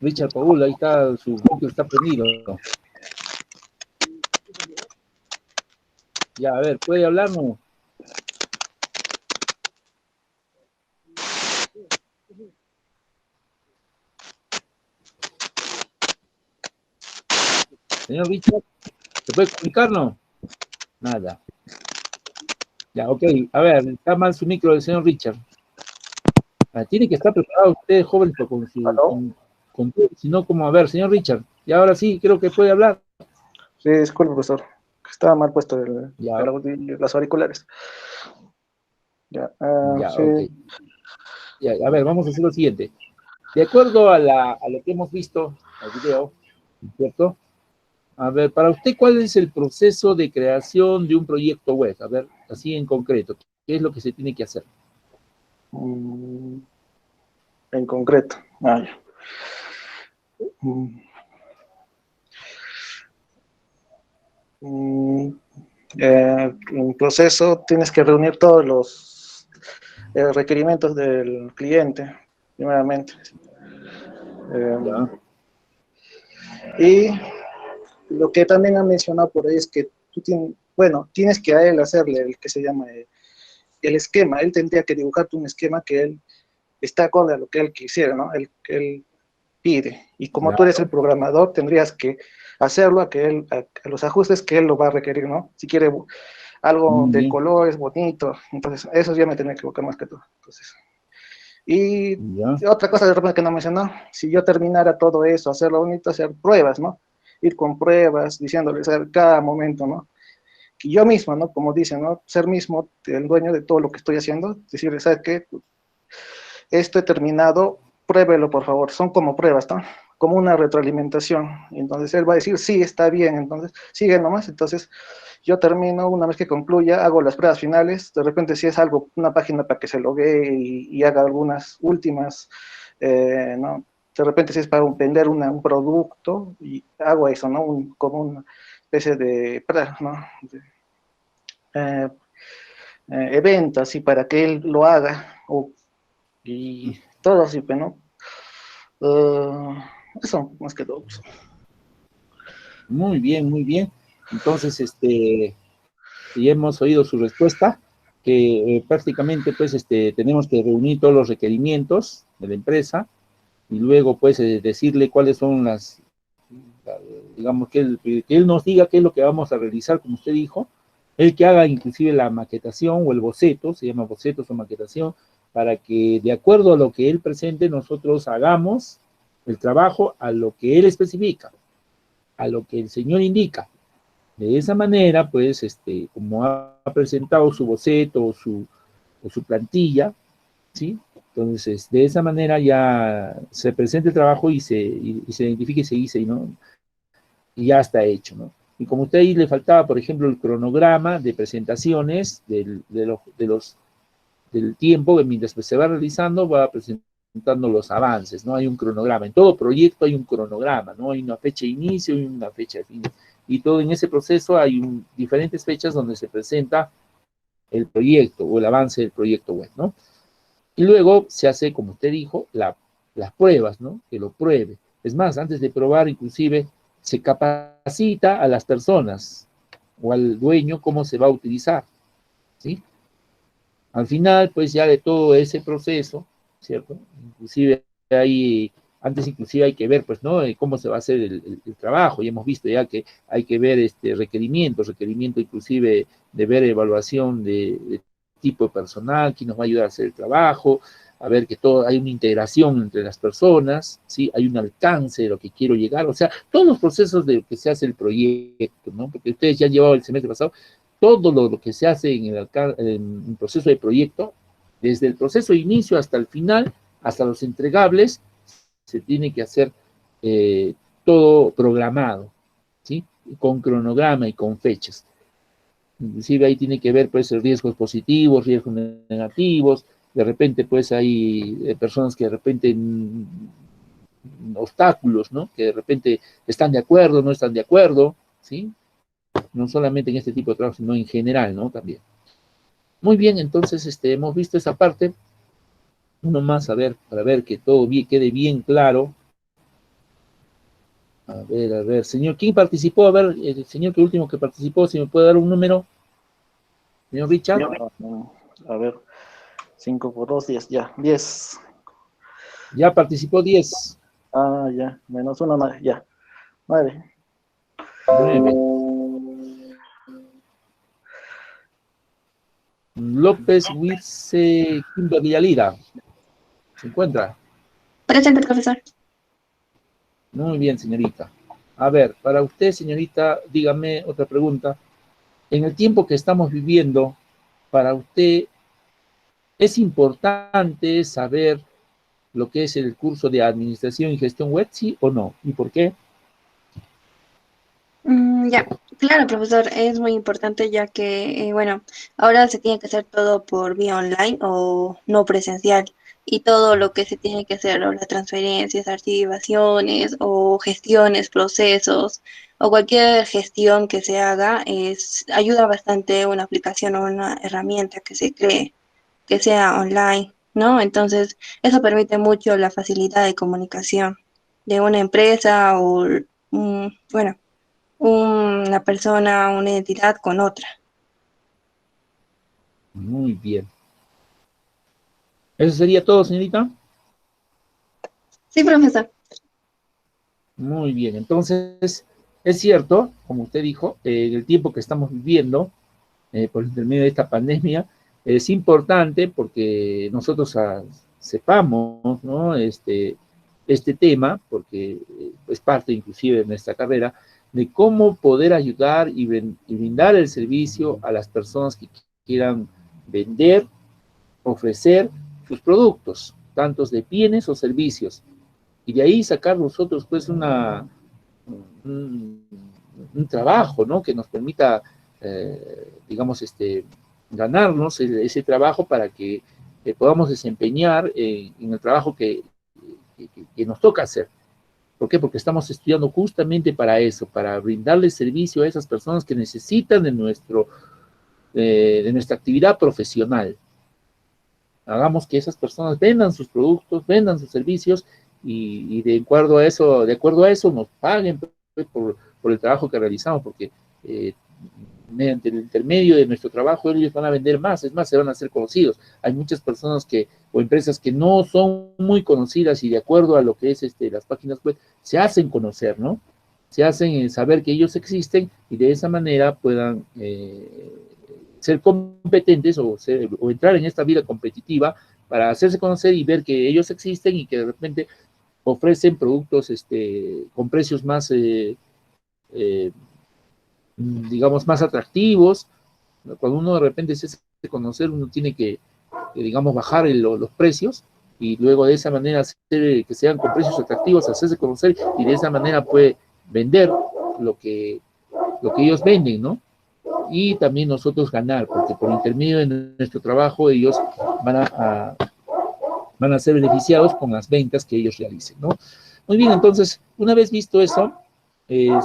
Richard Paul, ahí está, su micro está prendido. Ya, a ver, ¿puede hablarnos? Señor Richard, ¿se puede comunicarnos? Nada. Ya, ok. A ver, está mal su micro del señor Richard. Tiene que estar preparado usted, joven, con su... Con si no, como, a ver, señor Richard, y ahora sí, creo que puede hablar. Sí, disculpe, profesor. Estaba mal puesto Ya. los auriculares. Ya, Ya, sí. ok. Ya, a ver, vamos a hacer lo siguiente. De acuerdo a lo que hemos visto en el video, ¿cierto? A ver, para usted, ¿cuál es el proceso de creación de un proyecto web? A ver, así en concreto, ¿qué es lo que se tiene que hacer? En concreto. Ya. En proceso tienes que reunir todos los requerimientos del cliente, primeramente. Y lo que también han mencionado por ahí es que tú tienes que a él hacerle el que se llama el esquema. Él tendría que dibujarte un esquema que él está acorde a lo que él quisiera, ¿no? El que él pide. Y como tú eres el programador, tendrías que hacerlo a los ajustes que él lo va a requerir, ¿no? Si quiere algo de colores bonito, entonces eso ya me tendría que equivocar más que todo. Entonces, y otra cosa de repente que no mencionó, si yo terminara todo eso, hacerlo bonito, hacer pruebas, ¿no? Ir con pruebas, diciéndoles a cada momento, ¿no? Que yo mismo, ¿no? Como dicen, ¿no? Ser mismo el dueño de todo lo que estoy haciendo, decirle, ¿sabes qué? Esto he terminado, pruébelo, por favor. Son como pruebas, ¿no? Como una retroalimentación. Entonces él va a decir, sí, está bien, entonces sigue nomás. Entonces yo termino, una vez que concluya, hago las pruebas finales. De repente, si es algo, una página para que se loguee y haga algunas últimas, ¿no? De repente, si es para vender un producto, y hago eso, ¿no? Como una especie de, ¿no? Evento, así, para que él lo haga, y todo así, ¿no? Eso, más que todo. Muy bien, muy bien. Entonces, ya hemos oído su respuesta, que prácticamente, pues, tenemos que reunir todos los requerimientos de la empresa y luego, pues, decirle cuáles son digamos, que él nos diga qué es lo que vamos a realizar, como usted dijo, él que haga inclusive la maquetación o el boceto, se llama bocetos o maquetación, para que de acuerdo a lo que él presente, nosotros hagamos el trabajo a lo que él especifica, a lo que el señor indica. De esa manera, pues, como ha presentado su boceto o su plantilla, ¿sí? Entonces, de esa manera ya se presenta el trabajo y se identifica y se dice, ¿no? Y ya está hecho, ¿no? Y como a usted ahí le faltaba, por ejemplo, el cronograma de presentaciones del tiempo, que mientras se va realizando, va presentando los avances, ¿no? Hay un cronograma. En todo proyecto hay un cronograma, ¿no? Hay una fecha de inicio y una fecha de fin. Y todo en ese proceso hay diferentes fechas donde se presenta el proyecto o el avance del proyecto web, ¿no? Y luego se hace, como usted dijo, las pruebas, ¿no? Que lo pruebe. Es más, antes de probar, inclusive, se capacita a las personas o al dueño cómo se va a utilizar, ¿sí? Al final, pues ya de todo ese proceso, ¿cierto? Inclusive antes inclusive hay que ver, pues, ¿no? Cómo se va a hacer el trabajo. Y hemos visto ya que hay que ver requerimiento inclusive de ver evaluación de tipo de personal, quién nos va a ayudar a hacer el trabajo, a ver que hay una integración entre las personas, ¿sí? Hay un alcance de lo que quiero llegar, o sea, todos los procesos de que se hace el proyecto, ¿no? Porque ustedes ya han llevado el semestre pasado, todo lo que se hace en el proceso de proyecto, desde el proceso de inicio hasta el final, hasta los entregables, se tiene que hacer todo programado, ¿sí? Con cronograma y con fechas. Inclusive ahí tiene que ver, pues, riesgos positivos, riesgos negativos, de repente, pues, hay personas que de repente, obstáculos, ¿no? Que de repente están de acuerdo, no están de acuerdo, ¿sí? No solamente en este tipo de trabajo, sino en general, ¿no? También. Muy bien, entonces, hemos visto esa parte. Uno más, a ver, para ver que todo quede bien claro. A ver, señor, ¿quién participó? A ver, el señor que último que participó, si me puede dar un número. Señor Richard. A ver, 5 por 2, 10, ya, 10. Ya participó 10. Ah, ya, menos 1, ya, 9. 9. López Huize Kimberly Alida. ¿Se encuentra? Presente, profesor. Muy bien, señorita. A ver, para usted, señorita, dígame otra pregunta. En el tiempo que estamos viviendo, para usted, ¿es importante saber lo que es el curso de Administración y Gestión Web, sí o no? ¿Y por qué? Ya, claro, profesor, es muy importante ya que, bueno, ahora se tiene que hacer todo por vía online o no presencial y todo lo que se tiene que hacer, o las transferencias, archivaciones o gestiones, procesos o cualquier gestión que se haga, ayuda bastante una aplicación o una herramienta que se cree, que sea online, ¿no? Entonces, eso permite mucho la facilidad de comunicación de una empresa o, bueno, una persona, una entidad con otra. Muy bien. ¿Eso sería todo, señorita? Sí, profesor. Muy bien. Entonces, es cierto, como usted dijo, en el tiempo que estamos viviendo, por intermedio de esta pandemia, es importante porque nosotros sepamos, ¿no? Este tema, porque es parte inclusive de nuestra carrera, de cómo poder ayudar y brindar el servicio a las personas que quieran vender, ofrecer sus productos, tantos de bienes o servicios. Y de ahí sacar nosotros, pues, un trabajo, ¿no? Que nos permita, digamos, ganarnos ese trabajo para que podamos desempeñar en el trabajo que nos toca hacer. ¿Por qué? Porque estamos estudiando justamente para eso, para brindarle servicio a esas personas que necesitan de nuestra actividad profesional. Hagamos que esas personas vendan sus productos, vendan sus servicios y de acuerdo a eso nos paguen por el trabajo que realizamos, porque mediante el intermedio de nuestro trabajo ellos van a vender más, es más, se van a hacer conocidos. Hay muchas personas o empresas que no son muy conocidas y de acuerdo a lo que es las páginas web, se hacen conocer, ¿no? Se hacen saber que ellos existen y de esa manera puedan ser competentes o entrar en esta vida competitiva para hacerse conocer y ver que ellos existen y que de repente ofrecen productos con precios más, digamos, más atractivos. Cuando uno de repente se hace conocer, uno tiene que digamos, bajar los precios y luego de esa manera hacer que sean con precios atractivos, hacerse conocer y de esa manera puede vender lo que ellos venden, ¿no? Y también nosotros ganar, porque por intermedio de nuestro trabajo ellos van a ser beneficiados con las ventas que ellos realicen, ¿no? Muy bien, entonces, una vez visto eso,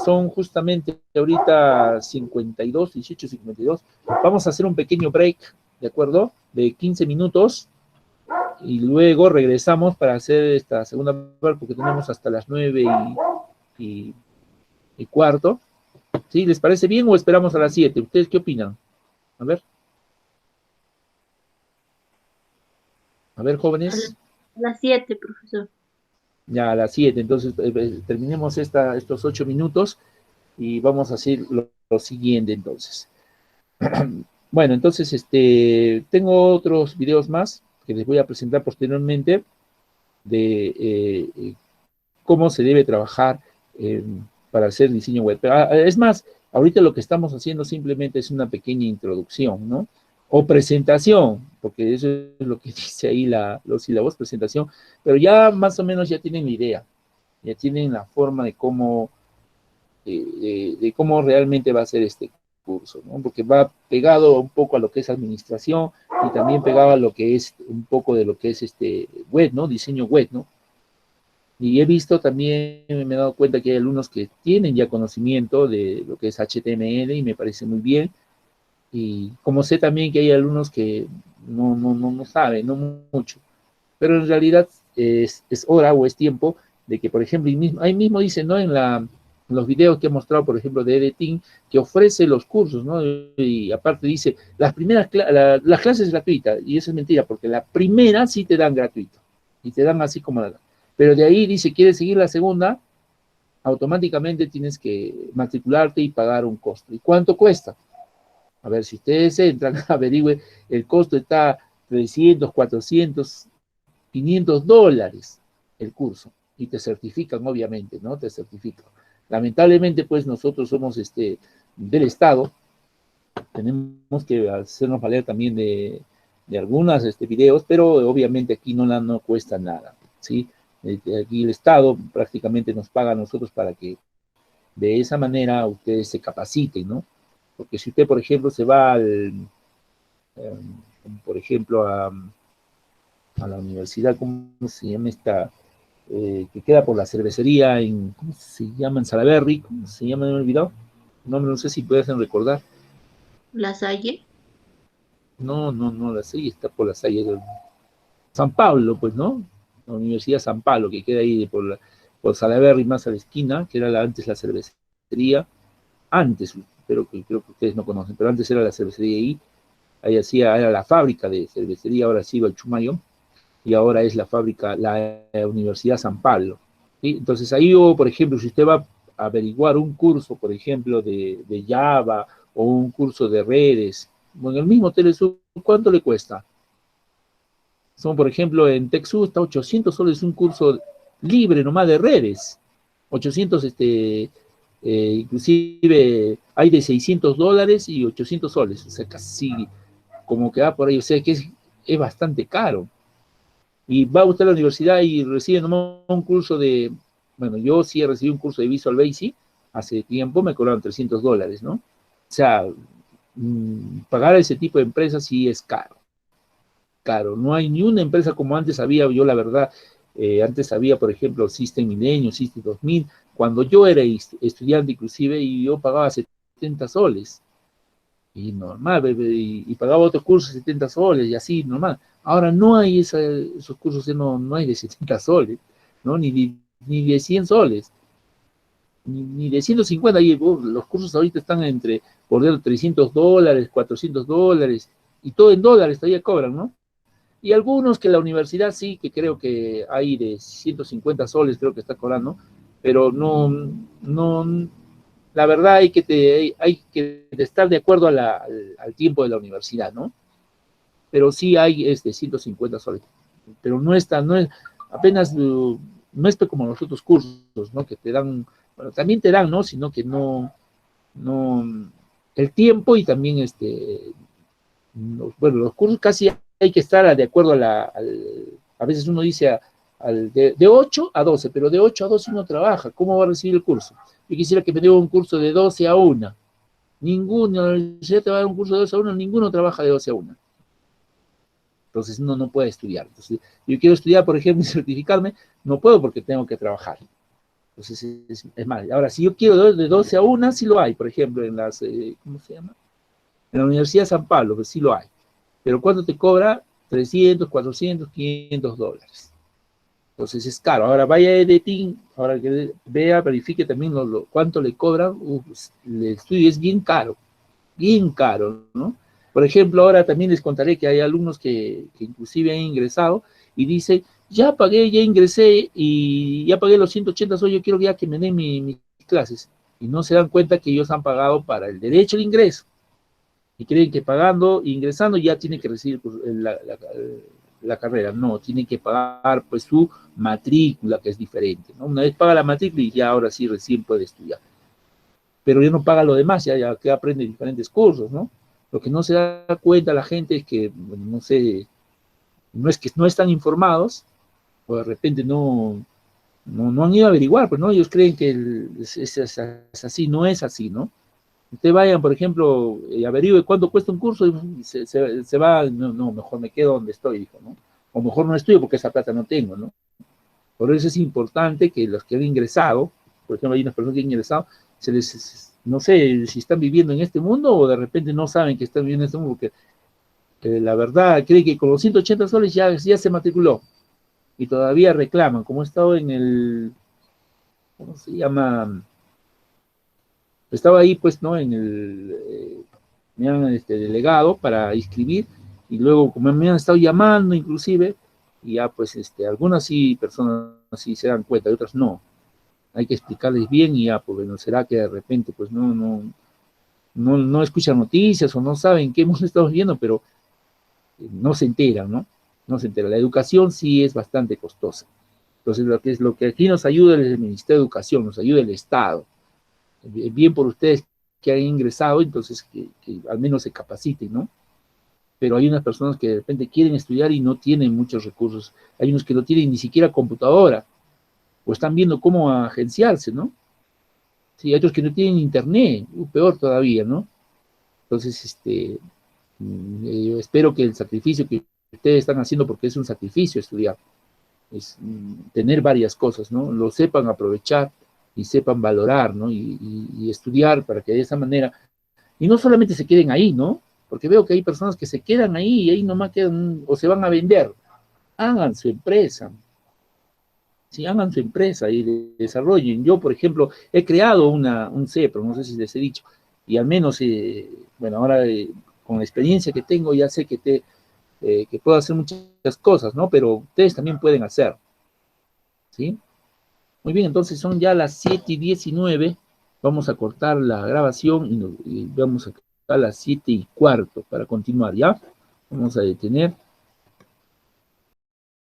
son justamente ahorita 52, 18, 52, vamos a hacer un pequeño break, ¿de acuerdo? De 15 minutos, y luego regresamos para hacer esta segunda parte, porque tenemos hasta las 9 y cuarto. ¿Sí? ¿Les parece bien o esperamos a las 7? ¿Ustedes qué opinan? A ver, jóvenes. A las 7, profesor. Ya, a las 7. Entonces, terminemos estos 8 minutos y vamos a hacer lo siguiente, entonces. Bueno, entonces, tengo otros videos más que les voy a presentar posteriormente de cómo se debe trabajar para hacer diseño web. Pero, es más, ahorita lo que estamos haciendo simplemente es una pequeña introducción, ¿no? O presentación, porque eso es lo que dice ahí los sílabos, presentación, pero ya más o menos ya tienen la idea, ya tienen la forma de cómo realmente va a ser este curso, ¿no? Porque va pegado un poco a lo que es administración y también pegado a lo que es un poco de lo que es web, ¿no? Diseño web, ¿no? Y he visto también, me he dado cuenta que hay alumnos que tienen ya conocimiento de lo que es HTML y me parece muy bien. Y como sé también que hay alumnos que no saben, no mucho. Pero en realidad es hora o es tiempo de que, por ejemplo, ahí mismo dice, ¿no? En los videos que he mostrado, por ejemplo, de Editing, que ofrece los cursos, ¿no? Y aparte dice, las clases gratuitas, y eso es mentira, porque la primera sí te dan gratuito, y te dan así como pero de ahí dice, ¿quieres seguir la segunda? Automáticamente tienes que matricularte y pagar un costo. ¿Y cuánto cuesta? A ver, si ustedes entran, averigüen, el costo está 300, 400, 500 dólares el curso. Y te certifican, obviamente, ¿no? Te certifican. Lamentablemente, pues, nosotros somos del Estado. Tenemos que hacernos valer también de algunos videos, pero obviamente aquí no cuesta nada, ¿sí? Aquí el Estado prácticamente nos paga a nosotros para que de esa manera ustedes se capaciten, ¿no? Porque si usted, por ejemplo, se va por ejemplo, a la universidad, ¿cómo se llama esta? Que queda por la cervecería ¿cómo se llama? En Salaberry, ¿cómo se llama? Me he olvidado. No sé si pueden recordar. ¿La Salle? No, la Salle está por la Salle. San Pablo, pues, ¿no? La Universidad San Pablo, que queda ahí por Salaberry, más a la esquina, que era antes la cervecería. Antes, creo que ustedes no conocen, pero antes era la cervecería ahí era la fábrica de cervecería, ahora sí va el Chumayo, y ahora es la fábrica, la Universidad San Pablo, ¿sí? Entonces ahí, por ejemplo, si usted va a averiguar un curso, por ejemplo, de Java, o un curso de redes, bueno, el mismo Telesur, ¿cuánto le cuesta? Son, por ejemplo, en TechSoup está 800 soles un curso libre nomás de redes, 800, inclusive hay de 600 dólares y 800 soles, o sea, casi como que va por ahí, o sea, que es bastante caro. Y va usted a la universidad y recibe nomás un curso bueno, yo sí he recibido un curso de Visual Basic, hace tiempo me cobraron 300 dólares, ¿no? O sea, pagar a ese tipo de empresas sí es caro. Claro, no hay ni una empresa como antes había, yo la verdad, antes había, por ejemplo, System Millennium, System 2000, cuando yo era estudiante inclusive, y yo pagaba 70 soles, y normal, y pagaba otros cursos 70 soles, y así, normal. Ahora no hay esos cursos, no hay de 70 soles, ¿no? Ni de 100 soles. ni de 150, y los cursos ahorita están entre, por $300, $400, y todo en dólares todavía cobran, ¿no? Y algunos que la universidad sí, que creo que hay de 150 soles, creo que está cobrando, pero no, la verdad hay que estar de acuerdo al tiempo de la universidad, ¿no? Pero sí hay 150 soles, pero no es, apenas, no es como los otros cursos, ¿no? Que te dan, bueno, también te dan, ¿no? Sino que no, el tiempo y también, bueno, los cursos casi hay que estar de acuerdo a veces uno dice de 8 a 12, pero de 8 a 12 uno trabaja, ¿cómo va a recibir el curso? Yo quisiera que me dé un curso de 12 a 1, ninguno, la universidad te va a dar un curso de 12 a 1, ninguno trabaja de 12 a 1. Entonces uno no puede estudiar. Entonces, yo quiero estudiar, por ejemplo, y certificarme, no puedo porque tengo que trabajar. Entonces es mal. Ahora, si yo quiero de 12 a 1, sí lo hay, por ejemplo, en las, ¿cómo se llama? En la Universidad de San Pablo, pues sí lo hay. Pero ¿cuánto te cobra? 300, 400, $500. Entonces es caro. Ahora vaya a Edetin, ahora que vea, verifique también cuánto le cobran. El estudio es bien caro, ¿no? Por ejemplo, ahora también les contaré que hay alumnos que inclusive han ingresado y dicen, ya pagué, ya ingresé y ya pagué los 180 soles, yo quiero ya que me den mis clases. Y no se dan cuenta que ellos han pagado para el derecho al ingreso. Y creen que pagando, ingresando, ya tienen que recibir pues, la carrera. No, tienen que pagar pues su matrícula, que es diferente, ¿no? Una vez paga la matrícula y ya ahora sí recién puede estudiar. Pero ya no paga lo demás, ya que aprende diferentes cursos, ¿no? Lo que no se da cuenta la gente es que, bueno, no sé, no es que no están informados, o de repente no han ido a averiguar, pues no, ellos creen que es así, no es así, ¿no? Ustedes vayan, por ejemplo, averigüe cuánto cuesta un curso y se va, no, mejor me quedo donde estoy, dijo, ¿no? O mejor no estudio porque esa plata no tengo, ¿no? Por eso es importante que los que han ingresado, por ejemplo, hay unas personas que han ingresado, no sé si están viviendo en este mundo o de repente no saben que están viviendo en este mundo, porque la verdad cree que con los 180 soles ya se matriculó y todavía reclaman, como he estado en el, ¿cómo se llama? Estaba ahí, pues, ¿no? Me han delegado para inscribir, y luego, como me han estado llamando, inclusive, y ya, pues, algunas sí, personas sí se dan cuenta, y otras no. Hay que explicarles bien, y ya, pues, bueno, será que de repente, pues, no escuchan noticias, o no saben qué hemos estado viendo, pero no se enteran, ¿no? No se enteran. La educación sí es bastante costosa. Entonces, lo que aquí nos ayuda es el Ministerio de Educación, nos ayuda el Estado. Bien por ustedes que han ingresado, entonces que al menos se capaciten, ¿no? Pero hay unas personas que de repente quieren estudiar y no tienen muchos recursos. Hay unos que no tienen ni siquiera computadora, o están viendo cómo agenciarse, ¿no? Sí, hay otros que no tienen internet, peor todavía, ¿no? Entonces, yo espero que el sacrificio que ustedes están haciendo, porque es un sacrificio estudiar, es tener varias cosas, ¿no? Lo sepan aprovechar y sepan valorar, ¿no? Y estudiar para que de esa manera, y no solamente se queden ahí, ¿no? Porque veo que hay personas que se quedan ahí y ahí nomás quedan, o se van a vender. Hagan su empresa. Sí, hagan su empresa y desarrollen. Yo, por ejemplo, he creado un CEPRO, no sé si les he dicho, y al menos, bueno, ahora con la experiencia que tengo ya sé que puedo hacer muchas cosas, ¿no? Pero ustedes también pueden hacer, ¿sí? Muy bien, entonces son ya las 7:19, vamos a cortar la grabación y vamos a las 7:15 para continuar, ¿ya? Vamos a detener.